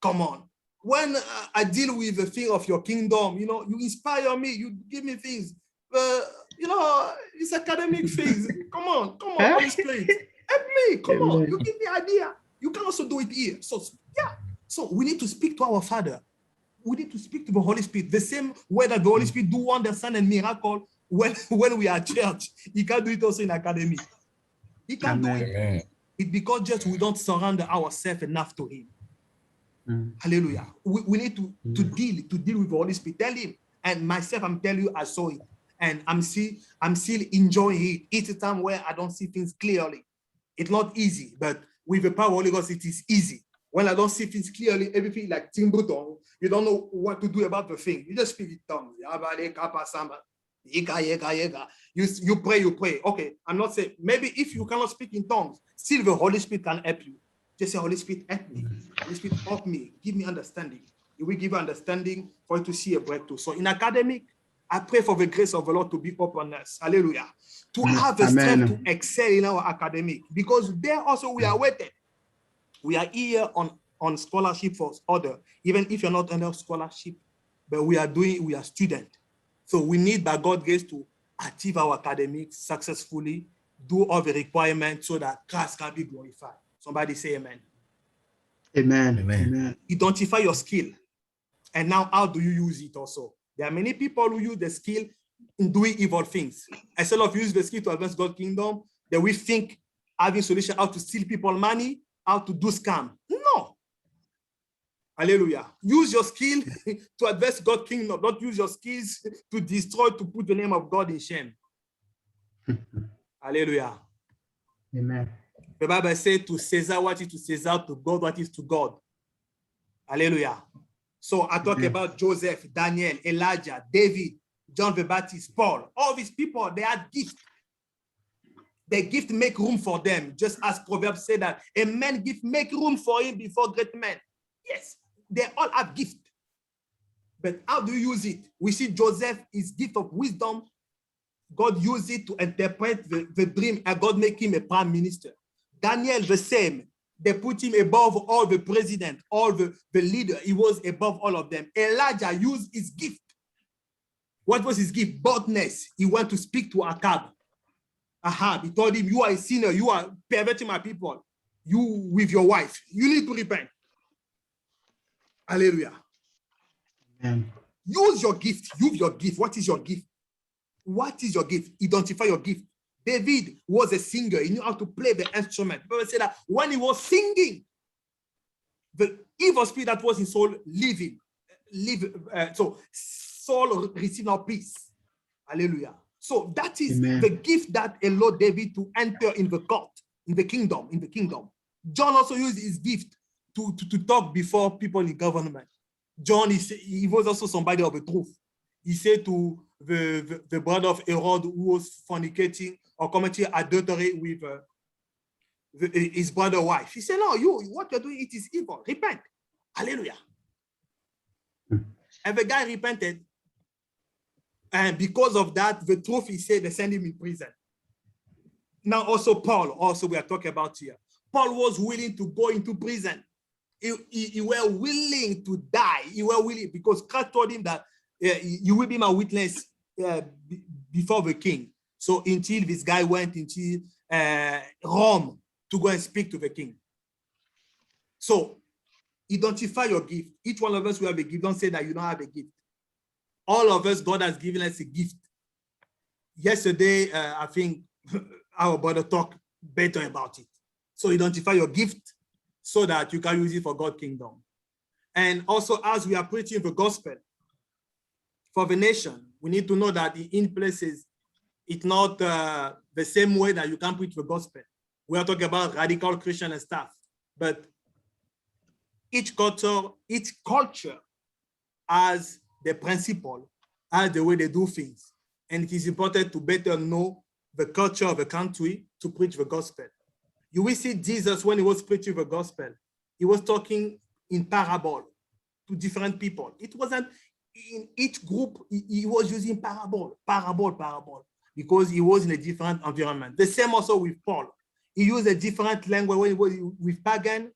come on. When I deal with the thing of your kingdom, you inspire me, you give me things. It's academic things. Come on, Holy Spirit. Help me, come on. You give me idea. You can also do it here. So we need to speak to our Father. We need to speak to the Holy Spirit. The same way that the Holy Spirit do wonder, sign, and miracle when we are at church. He can do it also in academy. He can do it. It's because just we don't surrender ourselves enough to him. Hallelujah. We need to deal with the Holy Spirit. Tell him, and myself, I'm telling you, I saw it. And I'm still enjoying it. It's a time where I don't see things clearly. It's not easy, but with the power of the Holy Ghost, it is easy. When I don't see things clearly, everything like Tim Bouton, you don't know what to do about the thing. You just speak in tongues. You pray. Okay, I'm not saying, maybe if you cannot speak in tongues, still the Holy Spirit can help you. Just say, Holy Spirit, help me. Holy Spirit, help me. Give me understanding. He will give you understanding for you to see a breakthrough. So in academic, I pray for the grace of the Lord to be upon us. Hallelujah. To have the strength to excel in our academic, because there also we are waiting. We are here on scholarship for other, even if you're not under scholarship, but we are students. So we need, by God's grace, to achieve our academics successfully, do all the requirements so that Christ can be glorified. Somebody say amen. Amen. Identify your skill. And now, how do you use it also? There are many people who use the skill in doing evil things. Instead of using the skill to advance God's kingdom, they will think having solution how to steal people money, how to do scam. No. Hallelujah. Use your skill to advance God's kingdom. Don't use your skills to destroy, to put the name of God in shame. Hallelujah. Amen. The Bible says to Caesar what is to Caesar, to God what is to God. Hallelujah. So I talk about Joseph, Daniel, Elijah, David, John the Baptist, Paul. All these people, they had gifts. The gift make room for them. Just as Proverbs say that a man gift make room for him before great men. Yes, they all have gift. But how do you use it? We see Joseph, his gift of wisdom. God used it to interpret the dream, and God make him a prime minister. Daniel, the same. They put him above all the president, all the leader. He was above all of them. Elijah used his gift. What was his gift? Boldness. He went to speak to Ahab. He told him, you are a sinner. You are perverting my people. You with your wife. You need to repent. Hallelujah. Amen. Use your gift. Use your gift. What is your gift? What is your gift? Identify your gift. David was a singer. He knew how to play the instrument. People say that when he was singing, the evil spirit that was in Saul so Saul received no peace. Hallelujah. So that is the gift that allowed David to enter in the court, in the kingdom. John also used his gift to talk before people in government. John, he was also somebody of the truth. He said to the brother of Herod who was fornicating or committing adultery with his brother's wife. He said, no, what you're doing, it is evil. Repent. Hallelujah. And the guy repented. And because of that, the truth, he said, they sent him in prison. Now also Paul, also we are talking about here. Paul was willing to go into prison. He were willing to die. He were willing because Christ told him that you will be my witness before the king. So until this guy went into Rome to go and speak to the king. So identify your gift. Each one of us will have a gift. Don't say that you don't have a gift. All of us, God has given us a gift. Yesterday, I think our brother talked better about it. So identify your gift so that you can use it for God's kingdom. And also, as we are preaching the gospel for the nation, we need to know that in places, it's not the same way that you can preach the gospel. We are talking about radical Christian and stuff, but each culture has the principle, has the way they do things. And it is important to better know the culture of a country to preach the gospel. You will see Jesus, when he was preaching the gospel, he was talking in parable to different people. It wasn't in each group, he was using parable, because he was in a different environment. The same also with Paul. He used a different language when he was with pagan.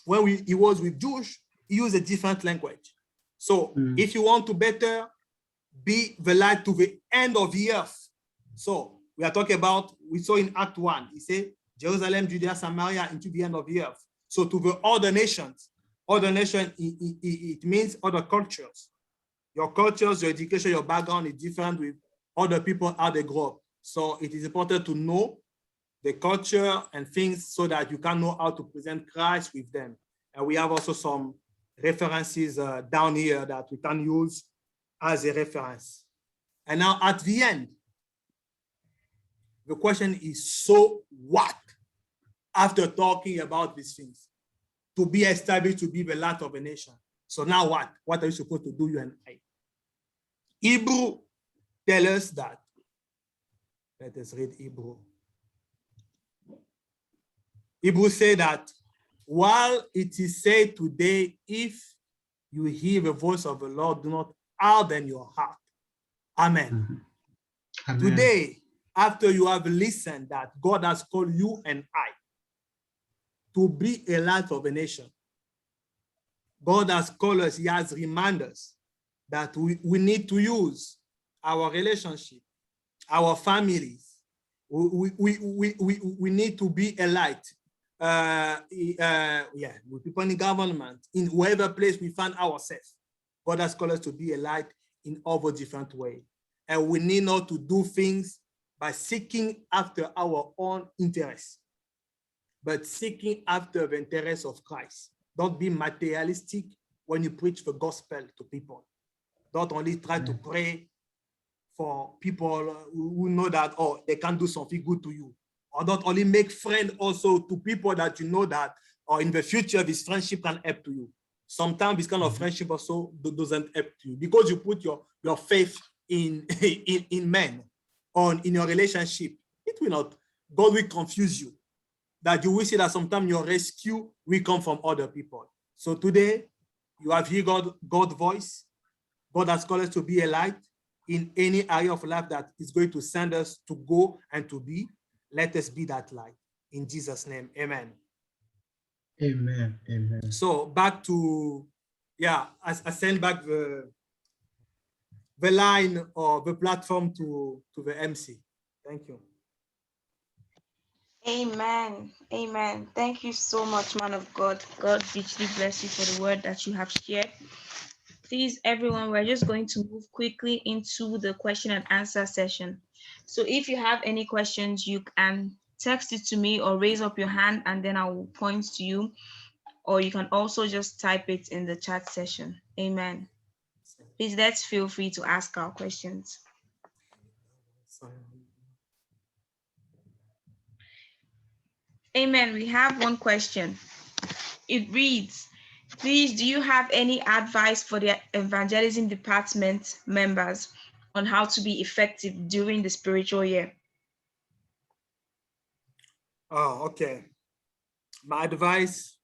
When he was with Jewish, he used a different language. So if you want to better be the light to the end of the earth. So we are talking about, we saw in Act 1, he said, Jerusalem, Judea, Samaria, into the end of the earth. So to the other nations, it means other cultures. Your cultures, your education, your background is different with other people, how they grow up. So it is important to know the culture and things so that you can know how to present Christ with them. And we have also some references down here that we can use as a reference. And now at the end, the question is, so what? After talking about these things, to be established, to be the light of a nation. So now what? What are you supposed to do, you and I? Hebrew tell us that. Let us read Hebrew. Hebrew say that while it is said today, if you hear the voice of the Lord, do not harden your heart. Amen. Amen. Today, after you have listened that God has called you and I to be a light of a nation, God has called us, he has reminded us that we need to use our relationship, our families. We need to be a light. With people in government, in whatever place we find ourselves. God has called us to be a light in all different ways. And we need not to do things by seeking after our own interests, but seeking after the interests of Christ. Don't be materialistic when you preach the gospel to people. Don't only try to pray for people who know that, oh, they can do something good to you. Or don't only make friends also to people that you know that, or in the future, this friendship can help to you. Sometimes this kind of friendship also doesn't help you because you put your faith in men or in your relationship. It will not. God will confuse you. That you will see that sometimes your rescue will come from other people. So today, you have heard God's voice. God has called us to be a light in any area of life that is going to send us to go and to be. Let us be that light. In Jesus' name, amen. Amen. Amen. So back to, I send back the line or the platform to the MC. Thank you. Amen. Amen. Thank you so much, man of God. God richly bless you for the word that you have shared. Please, everyone, we're just going to move quickly into the question and answer session. So if you have any questions, you can text it to me or raise up your hand and then I will point to you. Or you can also just type it in the chat session. Amen. Please, let's feel free to ask our questions. Amen. We have one question. It reads, please, do you have any advice for the evangelism department members on how to be effective during the spiritual year? Oh, okay. My advice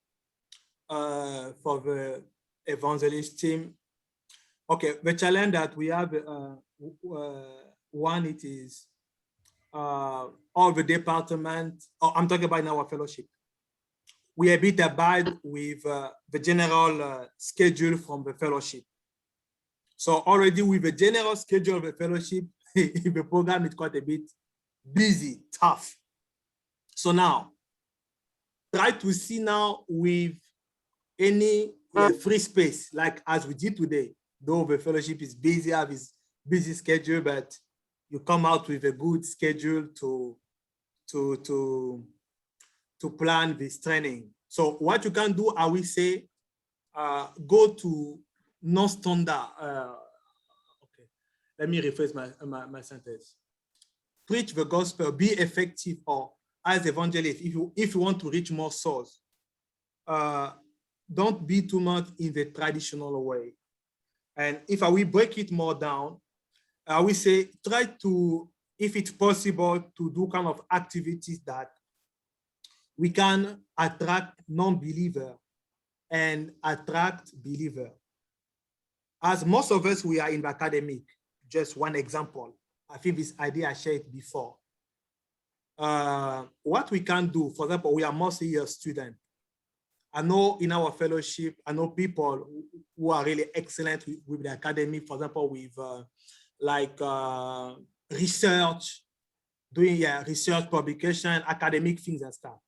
for the evangelist team. Okay, the challenge that we have, one, it is all the department, I'm talking about in our fellowship. We a bit abide with the general schedule from the fellowship. So already with the general schedule of the fellowship, the program is quite a bit busy, tough. So now, try to see now with any free space, like as we did today, though the fellowship is busy, have his busy schedule, but you come out with a good schedule to plan this training. So what you can do, I will say, go to non-standard. Okay, let me rephrase my sentence. Preach the gospel, be effective, or as evangelists, if you want to reach more souls, don't be too much in the traditional way. And if I will break it more down, I will say, try to, if it's possible, to do kind of activities that we can attract non-believer and attract believer. As most of us, we are in the academic. Just one example. I think this idea I shared before. What we can do, for example, we are mostly a student. I know in our fellowship, I know people who are really excellent with the academic, for example, with research, doing research, publication, academic things and stuff.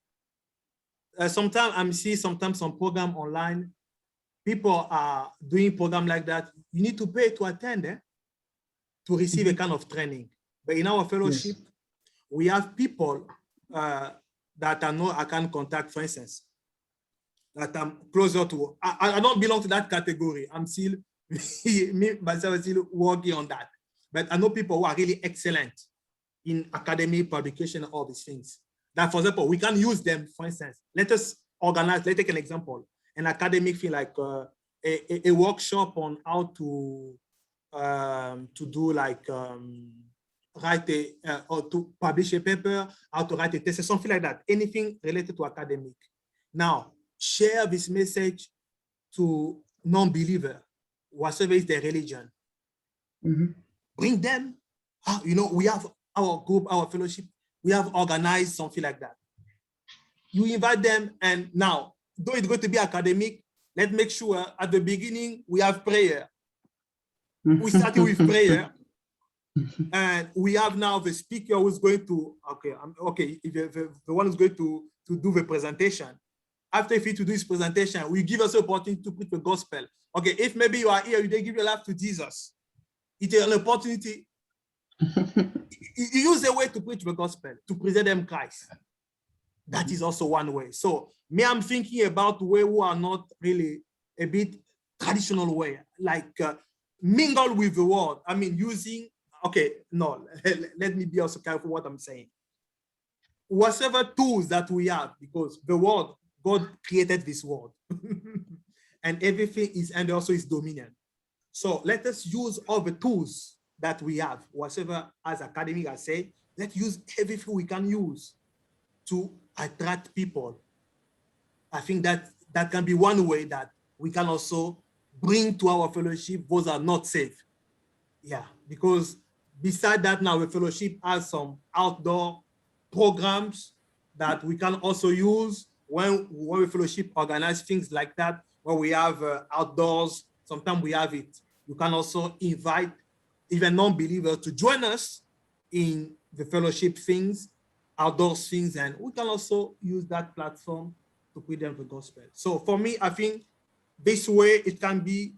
Sometimes I'm seeing some program online, people are doing program like that. You need to pay to attend to receive a kind of training. But in our fellowship, yes, we have people that I can contact, for instance, that I'm closer to. I don't belong to that category. I'm still, myself, still working on that. But I know people who are really excellent in academic publication, all these things. That, for example, we can use them, for instance. Let us organize, let's take an example, an academic thing like a workshop on how to do like write or to publish a paper, how to write a test, something like that, anything related to academic. Now, share this message to non-believer, whatever is their religion. Mm-hmm. Bring them, you know, we have our group, our fellowship, we have organized something like that. You invite them, and now, though it's going to be academic, let's make sure at the beginning we have prayer. We started with prayer, and we have now the speaker who's going to, the one who's going to do the presentation. After he to do his presentation, we give us the opportunity to preach the gospel. Okay, if maybe you are here, they give your life to Jesus. It's an opportunity. You use a way to preach the gospel, to present them Christ. That is also one way. So me, I'm thinking about the way who are not really a bit traditional way, like mingle with the world. I mean, using, okay, no, let me be also careful what I'm saying. Whatever tools that we have, because the world, God created this world and everything is, and also his dominion. So let us use all the tools that we have, whatever as academic I say, let's use everything we can use to attract people. I think that can be one way that we can also bring to our fellowship those are not safe. Yeah, because beside that now the fellowship has some outdoor programs that we can also use when the fellowship organize things like that, where we have outdoors, sometimes we have it. You can also invite even non-believers to join us in the fellowship things, outdoor things, and we can also use that platform to preach them the gospel. So for me, I think this way it can be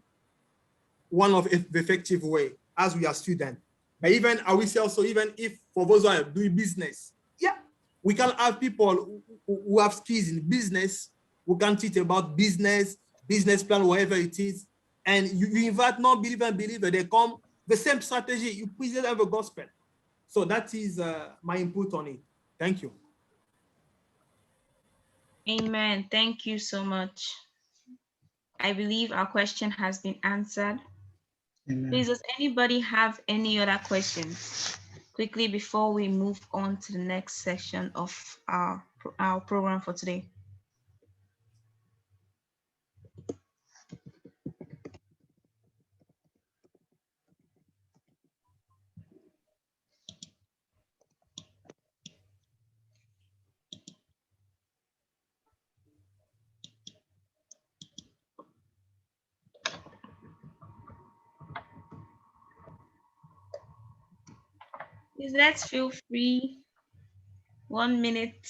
one of the effective way as we are students. But even I will say also, even if for those who are doing business, yeah, we can have people who have skills in business, who can teach about business plan, whatever it is, and you invite non-believer and believer, they come, the same strategy, you present them the gospel. So that is my input on it. Thank you. Amen. Thank you so much. I believe our question has been answered. Amen. Please, does anybody have any other questions? Quickly before we move on to the next section of our program for today. Please, let's feel free. 1 minute.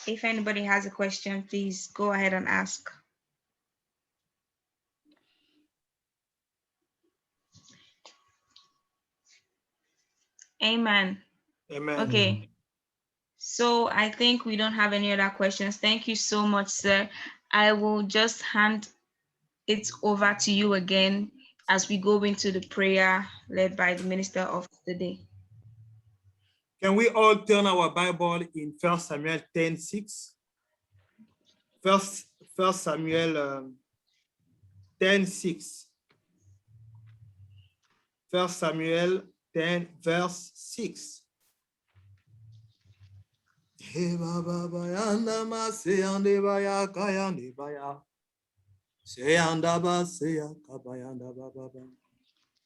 If anybody has a question, please go ahead and ask. Amen. Amen. Okay. So I think we don't have any other questions. Thank you so much, sir. I will just hand it over to you again as we go into the prayer led by the minister of the day. Can we all turn our Bible in 1 Samuel 10:6? 1 Samuel 10:6. 1 Samuel 10, verse 6.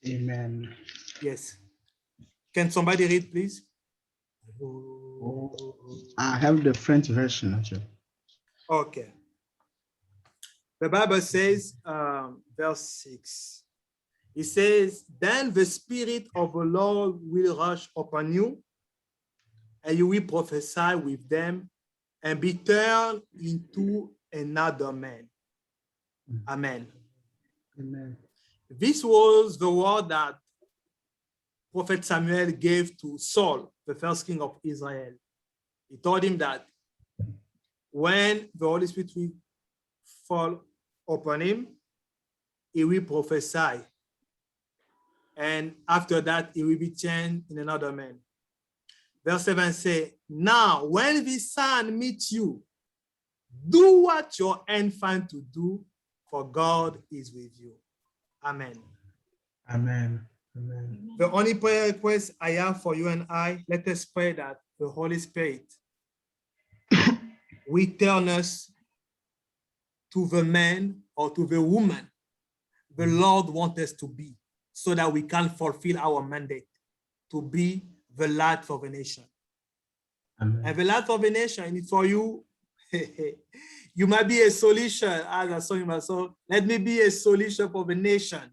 Amen. Yes. Can somebody read, please? I have the French version, actually. Okay. The Bible says, verse 6. It says, then the Spirit of the Lord will rush upon you, and you will prophesy with them and be turned into another man. Amen. Amen. This was the word that Prophet Samuel gave to Saul, the first king of Israel. He told him that when the Holy Spirit will fall upon him, he will prophesy. And after that, he will be changed in another man. Verse 7 says, now when the sun meets you, do what your hand finds to do, for God is with you. Amen. Amen. Amen. The only prayer request I have for you and I, let us pray that the Holy Spirit will turn us to the man or to the woman the Lord wants us to be, so that we can fulfill our mandate to be the light of a nation. Amen. And the light of a nation is for you. You might be a solution, as I saw in my soul. Let me be a solution for the nations.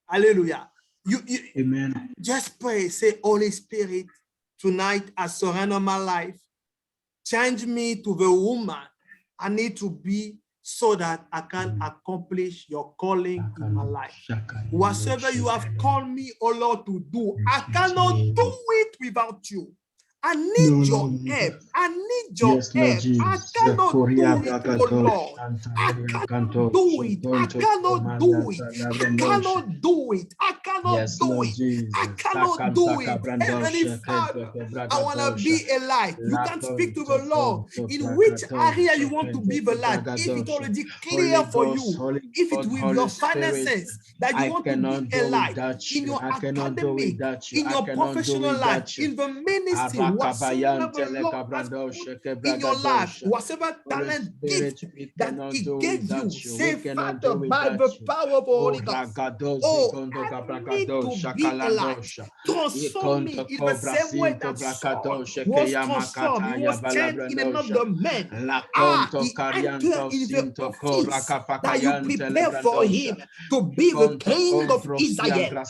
Hallelujah. You Amen. just pray, say, Holy Spirit, tonight I surrender my life. Change me to the woman I need to be, so that I can accomplish your calling in my life. Whatever you have called me, oh Lord, to do, I cannot do it without you. I need your help. I need your help. I cannot do it, oh Lord. I cannot do it. I cannot do it. I cannot do it. I cannot do it. I cannot do it. Heavenly Father, I want to be a light. You can speak to the Lord in which area you want to be the light. If it's already clear for you, if it's with your finances that you want to be a light, in your academic, in your professional life, in the ministry, whatsoever the Lord has put in your life, whatever talent, gift that He gave you, say, Father, by the power of the Holy Ghost, oh, I need to be a light. Transform me in the same way that Saul was transformed. He was changed in another man. He entered in the office that you prepare for him to be the king of Israel.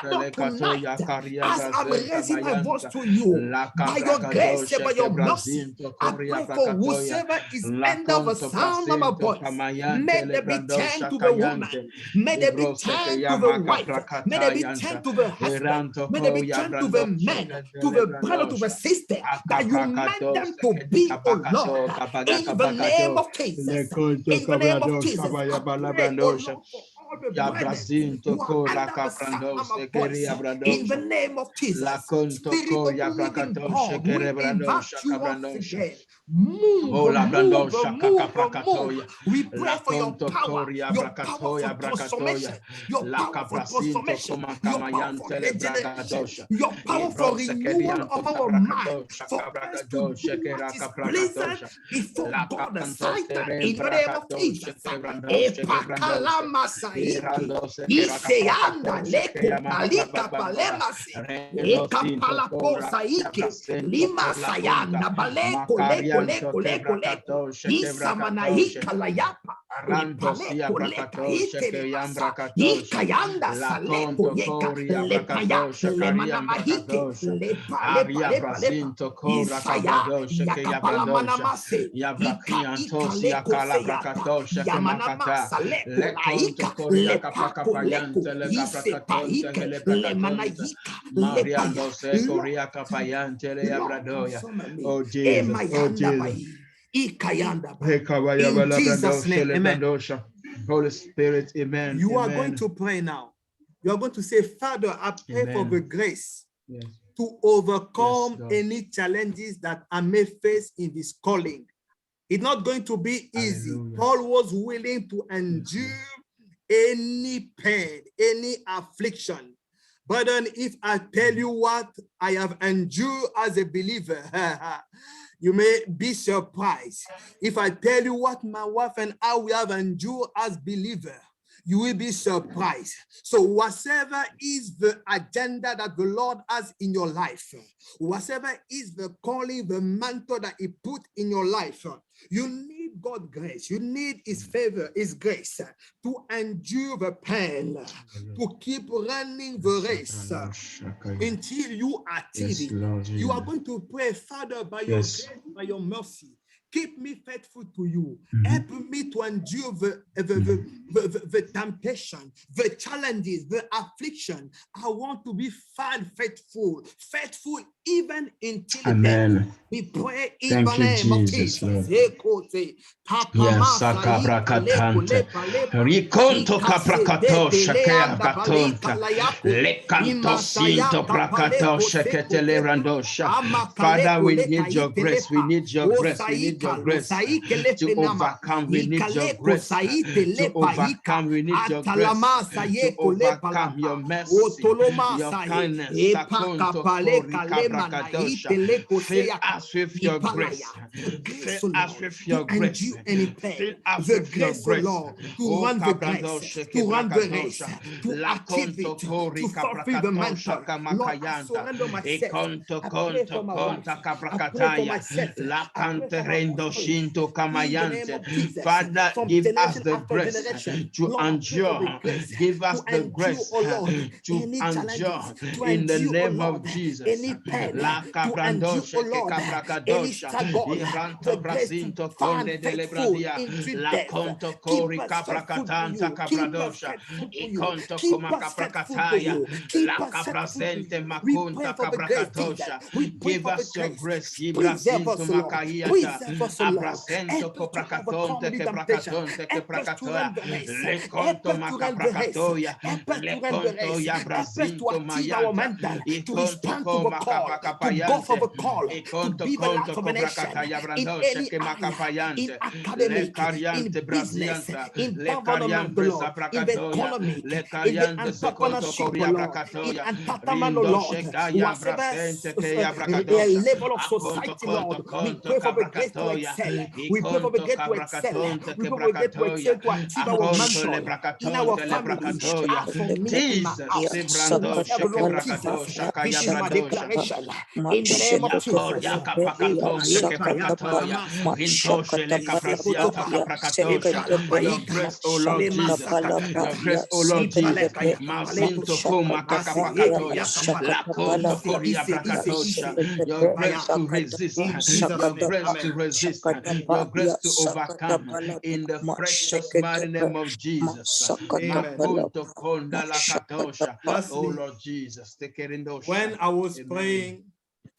Father, tonight, as I'm raising my voice to you, by your grace and by your mercy, I pray for whosoever is under the sound of my voice. May they be turned to the woman. May they be turned to the wife. May they be turned to the husband. May they be turned to the man, to the brother, to the sister, that you meant them to be, oh Lord, in the name of Jesus. In the name of Jesus, I pray, oh Lord, for all the brethren who are under the sound of my voice. In the name of Jesus, Spirit of the living God, we invite you once again. Move, Oh, la brando move, shaka move, kaprakatoya. move. We pray La for your conto power, coria your power bracatoya for transformation, bracatoya. your La power for caprasinto transformation, coma your power for camayante le regeneration, bragadosha. your power for Ebrosa renewal kedianto of our mind, cabracadosha for us to cabracadosha do what kera is pleasant capracatosha. before La God the canto Father tere in the name of bracatosha Jesus. quebrandosha quebrandosha. Epakalamasaiki. Irandose kera Iseanda capracatosha que leko llama palika baba. palemase. Rendo Eka sinto cora palaposa ike. capracento Lima cola conta. sayanda baleko leko Macarianto leko leko leko. quebracatosha Isa quebracatosha. manahika layapa. Le Aranto si paleko leka abracatosha ite que le masa. yambracatosha. Ika yanda La saleko conto yeka. cori Le paya. abracatosha Le cariam manamahike. bracatosha. Le pa le pa Aria le pa le pa. brasinto cora Isaya cabradosha que yakapala yabrandosha. manamase. Ika Yabrakiantos leko yakala seyata. bracatosha que macata. Yamanamasa leko Le conto laika. coria Le pako leko. capracapayante le Ise capracatonte paike. le Le bracatonte. manayika. Le paya. Mariando se Lord, coria capayante le Lord, yabradoya. transform me. Oh Jesus, oh Emayanda Jesus. bai. Ikayanda bai. In Jesus' name, amen. Hekawayabalabrandosha. Holy Spirit, amen. You are going Amen. to pray now. You are going to say, Father, I pray for Amen. the grace Yes. to overcome God. any challenges that I may face in this calling. It's not going to be easy. Hallelujah. Paul was willing to endure any pain, any affliction. But then if I tell you what I have endured as a believer, you may be surprised. If I tell you what my wife and I will have endured as believers, you will be surprised. So whatever is the agenda that the Lord has in your life, whatever is the calling, the mantle that he put in your life, you need God's grace. You need his favor, his grace to endure the pain, to keep running the race until you achieve Yes, it. Lord You are Jesus. going to pray, Father, by your Yes. grace, by your mercy, keep me faithful to you. Mhm. Help me to endure the temptation, the challenges, the affliction. I want to be found faithful even until the death. Amen. We pray in Thank the you, name of Jesus, Jesus. Lord. Yes, sakabrakatante. Riconto capracato shakea gatonta. Le canto sinto pracato shaketele randosha. Father, we need your grace. We need your grace. We need your grace to overcome. We need your grace to overcome. We need your grace to overcome. Your mercy, your kindness. Sakonto kori kabrakadosha. Fill us with your grace. Fill us with your grace. Any Fill pain, us the with your grace, oh grace. Lord, to Oh, run the grace, kabrandosha, to run the race, kebrakadosha. to La achieve conto it, kori to fulfill the kabrakatosha mantle. Lord, I kamakayanta. surrender E myself. conto I pray conto for my wife. conta I pray for kabrakataya. myself. La I pray for my canterendo family. shinto In the name kamayante. of Jesus, Father, from give us generation the after grace generation, to Lord, I pray for the endure. grace Give to us the endure, grace oh Lord, to any challenges, endure to in the endure, oh name of Lord, Jesus. any pain, La to endure, oh cabrandosha ke Lord, any cabrakadosha. struggle, Iranto the grace to brasinto stand conde de faithful lebradia. into La death. conto Keep cori us faithful to caprakatanta you. Keep us cabradosha. faithful to I you. conto Keep coma us faithful to caprakataya. you. Keep La us faithful to caprasente you. We pray macunta for the grace, Jesus. cabrakatosha. We pray Give for the us your grace. grace. Preserve Ibrasinto us, Lord. macaiata. Preserve us, Lord. Abrasinto Help us to overcome coprakatonte the que temptation. bracatonte que Help us to bracatoya. run the race. Le Help conto us to run the race. macaprakatoya. Help us to Le run the conto race. ya Help us to brasinto achieve our mayanta. mental, I to conto respond to the coma call, to go for the capacapayante. call, I to conto be the light conto of a nation cobracataya in brandoshe any que area, in macapayante. Le academic, in cariante business, brasianta. in Le government, the cariante Lord, in the sapracatoya. economic, Le in the cariante seconto entrepreneurship, oh coria Lord, in bracatoya. entitlement, oh Lord, Rindoshe kaya whatever brasente que ya bracadosha. level of A conto society, Lord, conto we conto pray for the grace to cabracatoya. excel. I We pray for the conto grace to excel. cabracatonte We que pray for the grace to excel bracatoya. to achieve A our conto le mantle in our bracatonte le family. bracatoya. As for me and my Jesus, house, se we will serve brandoshe the que Lord Jesus. bracadosha kaya This is my bradosha. declaration in the name of Jesus. Yakoria kapakatonte ke prakatoya. Rindoshe le kaprasianta kaprakatosha. Your grace, O Lord Jesus. Your grace, O Lord Jesus. Masinto koma kakapakatoya. La konto koria prakatosha. Your grace to resist. In Jesus' Your name, grace amen. to resist. Your grace to overcome. In the precious mighty name of Jesus. Amen. Makunto konda la katosha. Oh Lastly, Lord Jesus. Take it in those. when I was Amen. praying,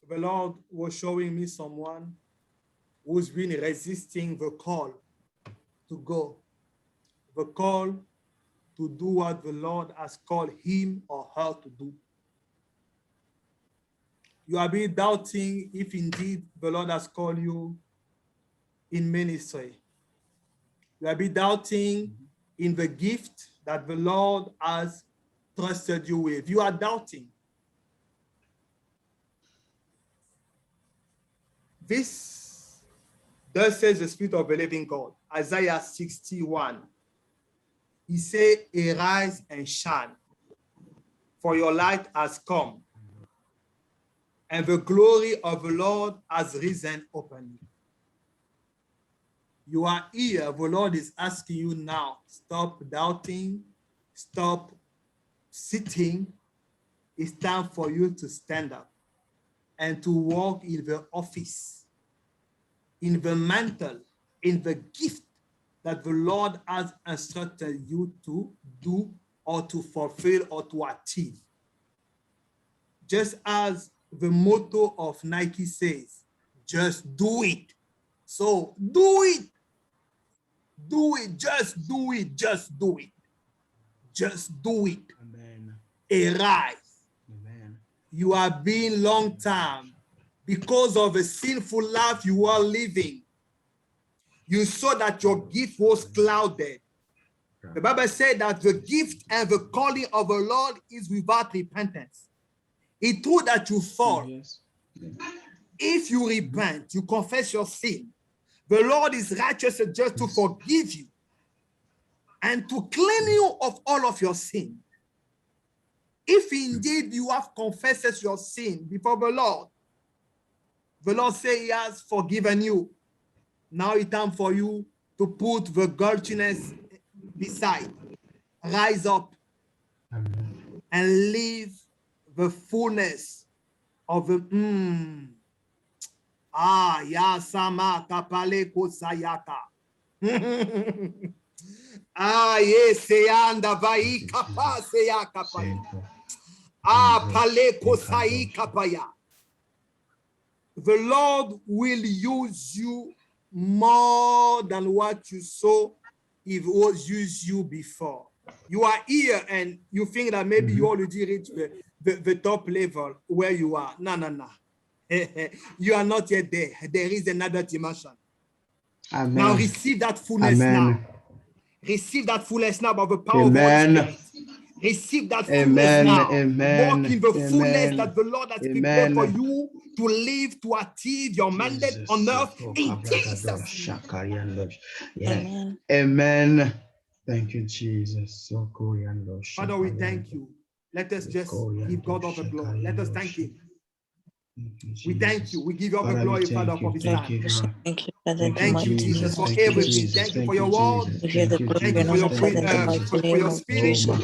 the Lord was showing me someone who's been resisting the call to go, the call to do what the Lord has called him or her to do. You have been doubting if indeed the Lord has called you in ministry. You will be doubting in the gift that the Lord has trusted you with. You are doubting. This thus says the Spirit of the living God. Isaiah 61. He said, arise and shine, for your light has come, and the glory of the Lord has risen upon you. You are here. The Lord is asking you now, stop doubting, stop sitting. It's time for you to stand up and to walk in the office, in the mantle, in the gift that the Lord has instructed you to do or to fulfill or to achieve. Just as the motto of Nike says, just do it. So do it. Do it. Just do it. Just do it. Just do it. Amen. Arise. Amen. You have been long time because of a sinful life you are living. You saw that your gift was clouded. The Bible said that the gift and the calling of the Lord is without repentance. It's true that you fall. Yes. If you repent, you confess your sin, the Lord is righteous and just to forgive you and to clean you of all of your sin. If indeed you have confessed your sin before the Lord says he has forgiven you. Now it's time for you to put the guiltiness beside. Rise up Amen. and live the fullness of the yasama kapale kosayaka. Yes, anda vai kapase ya kapaya. Pale kosai kapaya. The Lord will use you more than what you saw if it was used you before. You are here and you think that maybe you already reached the top level where you are. No. You are not yet there. There is another dimension. Amen. Now receive that fullness now. Receive that fullness now by the power of the Holy Spirit. Receive that fullness now. Walk in the fullness that the Lord has prepared for you to live, to achieve your mandate on earth in Jesus' name. Yeah. Amen. Thank you, Jesus. Father, we thank you. Let us just give God all the glory. Let us thank him. We thank you. We give you all the glory, Father, for this time. Thank you, Father, in the Thank you, mighty name Jesus, for of everything. Jesus. Thank you for your word. We hear the glory Thank you and for your honor, Father, in the mighty for name your of spirit. Jesus. Bless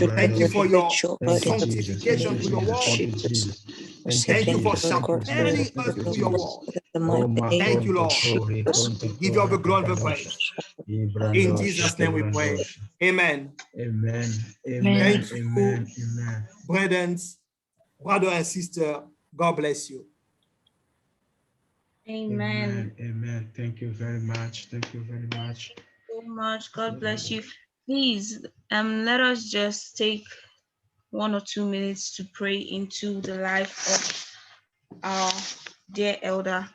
you, Thank you Lord. for We your bless you, God, in the sanctification name through your of word. Jesus. We say Thank you thank for you, Lord God, for sharpening the us through your blessings word. in the mighty name Thank you, of Lord. Jesus. Give you all the glory and the praise. In Jesus' name we pray. Amen. Amen. Amen. Thank you, Amen. Amen. brethren, brother and sister. God bless you. Amen. Amen. Thank you very much. Thank you very much. So much. God bless you. Please, let us just take 1 or 2 minutes to pray into the life of our dear elder.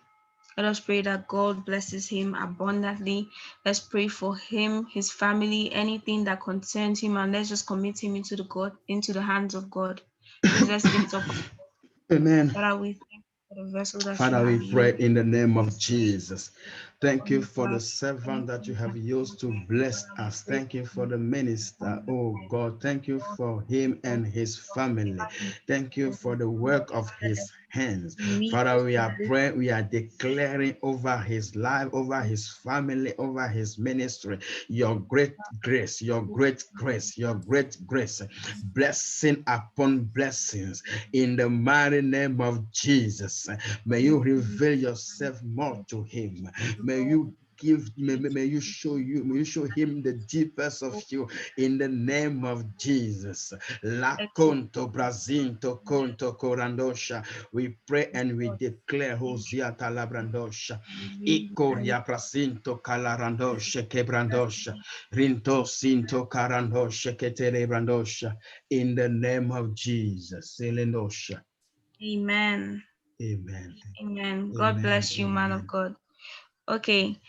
Let us pray that God blesses him abundantly. Let's pray for him, his family, anything that concerns him, and let's just commit him into the hands of God. Please let's lift up. Amen. Father, we thank you for the vessel that Father, you we have pray used. in the name of Jesus. Thank you for the servant that you have used to bless us. Thank you for the minister. Oh God, thank you for him and his family. Thank you for the work of his hands. Father, we are praying, we are declaring over his life, over his family, over his ministry, your great grace, your great grace, your great grace, blessing upon blessings in the mighty name of Jesus. May you reveal yourself more to him. May you may you show him the deepest of you in the name of Jesus. La conto brazinto conto corandosha. We pray and we declare Hosea talabrandosha. Ikoria prasinto calarandosha quebrandosha. Rinto sinto carandosha keterebrandosha. In the name of Jesus. Selendosha. Amen. Amen. Amen. God bless you, man of God. Okay.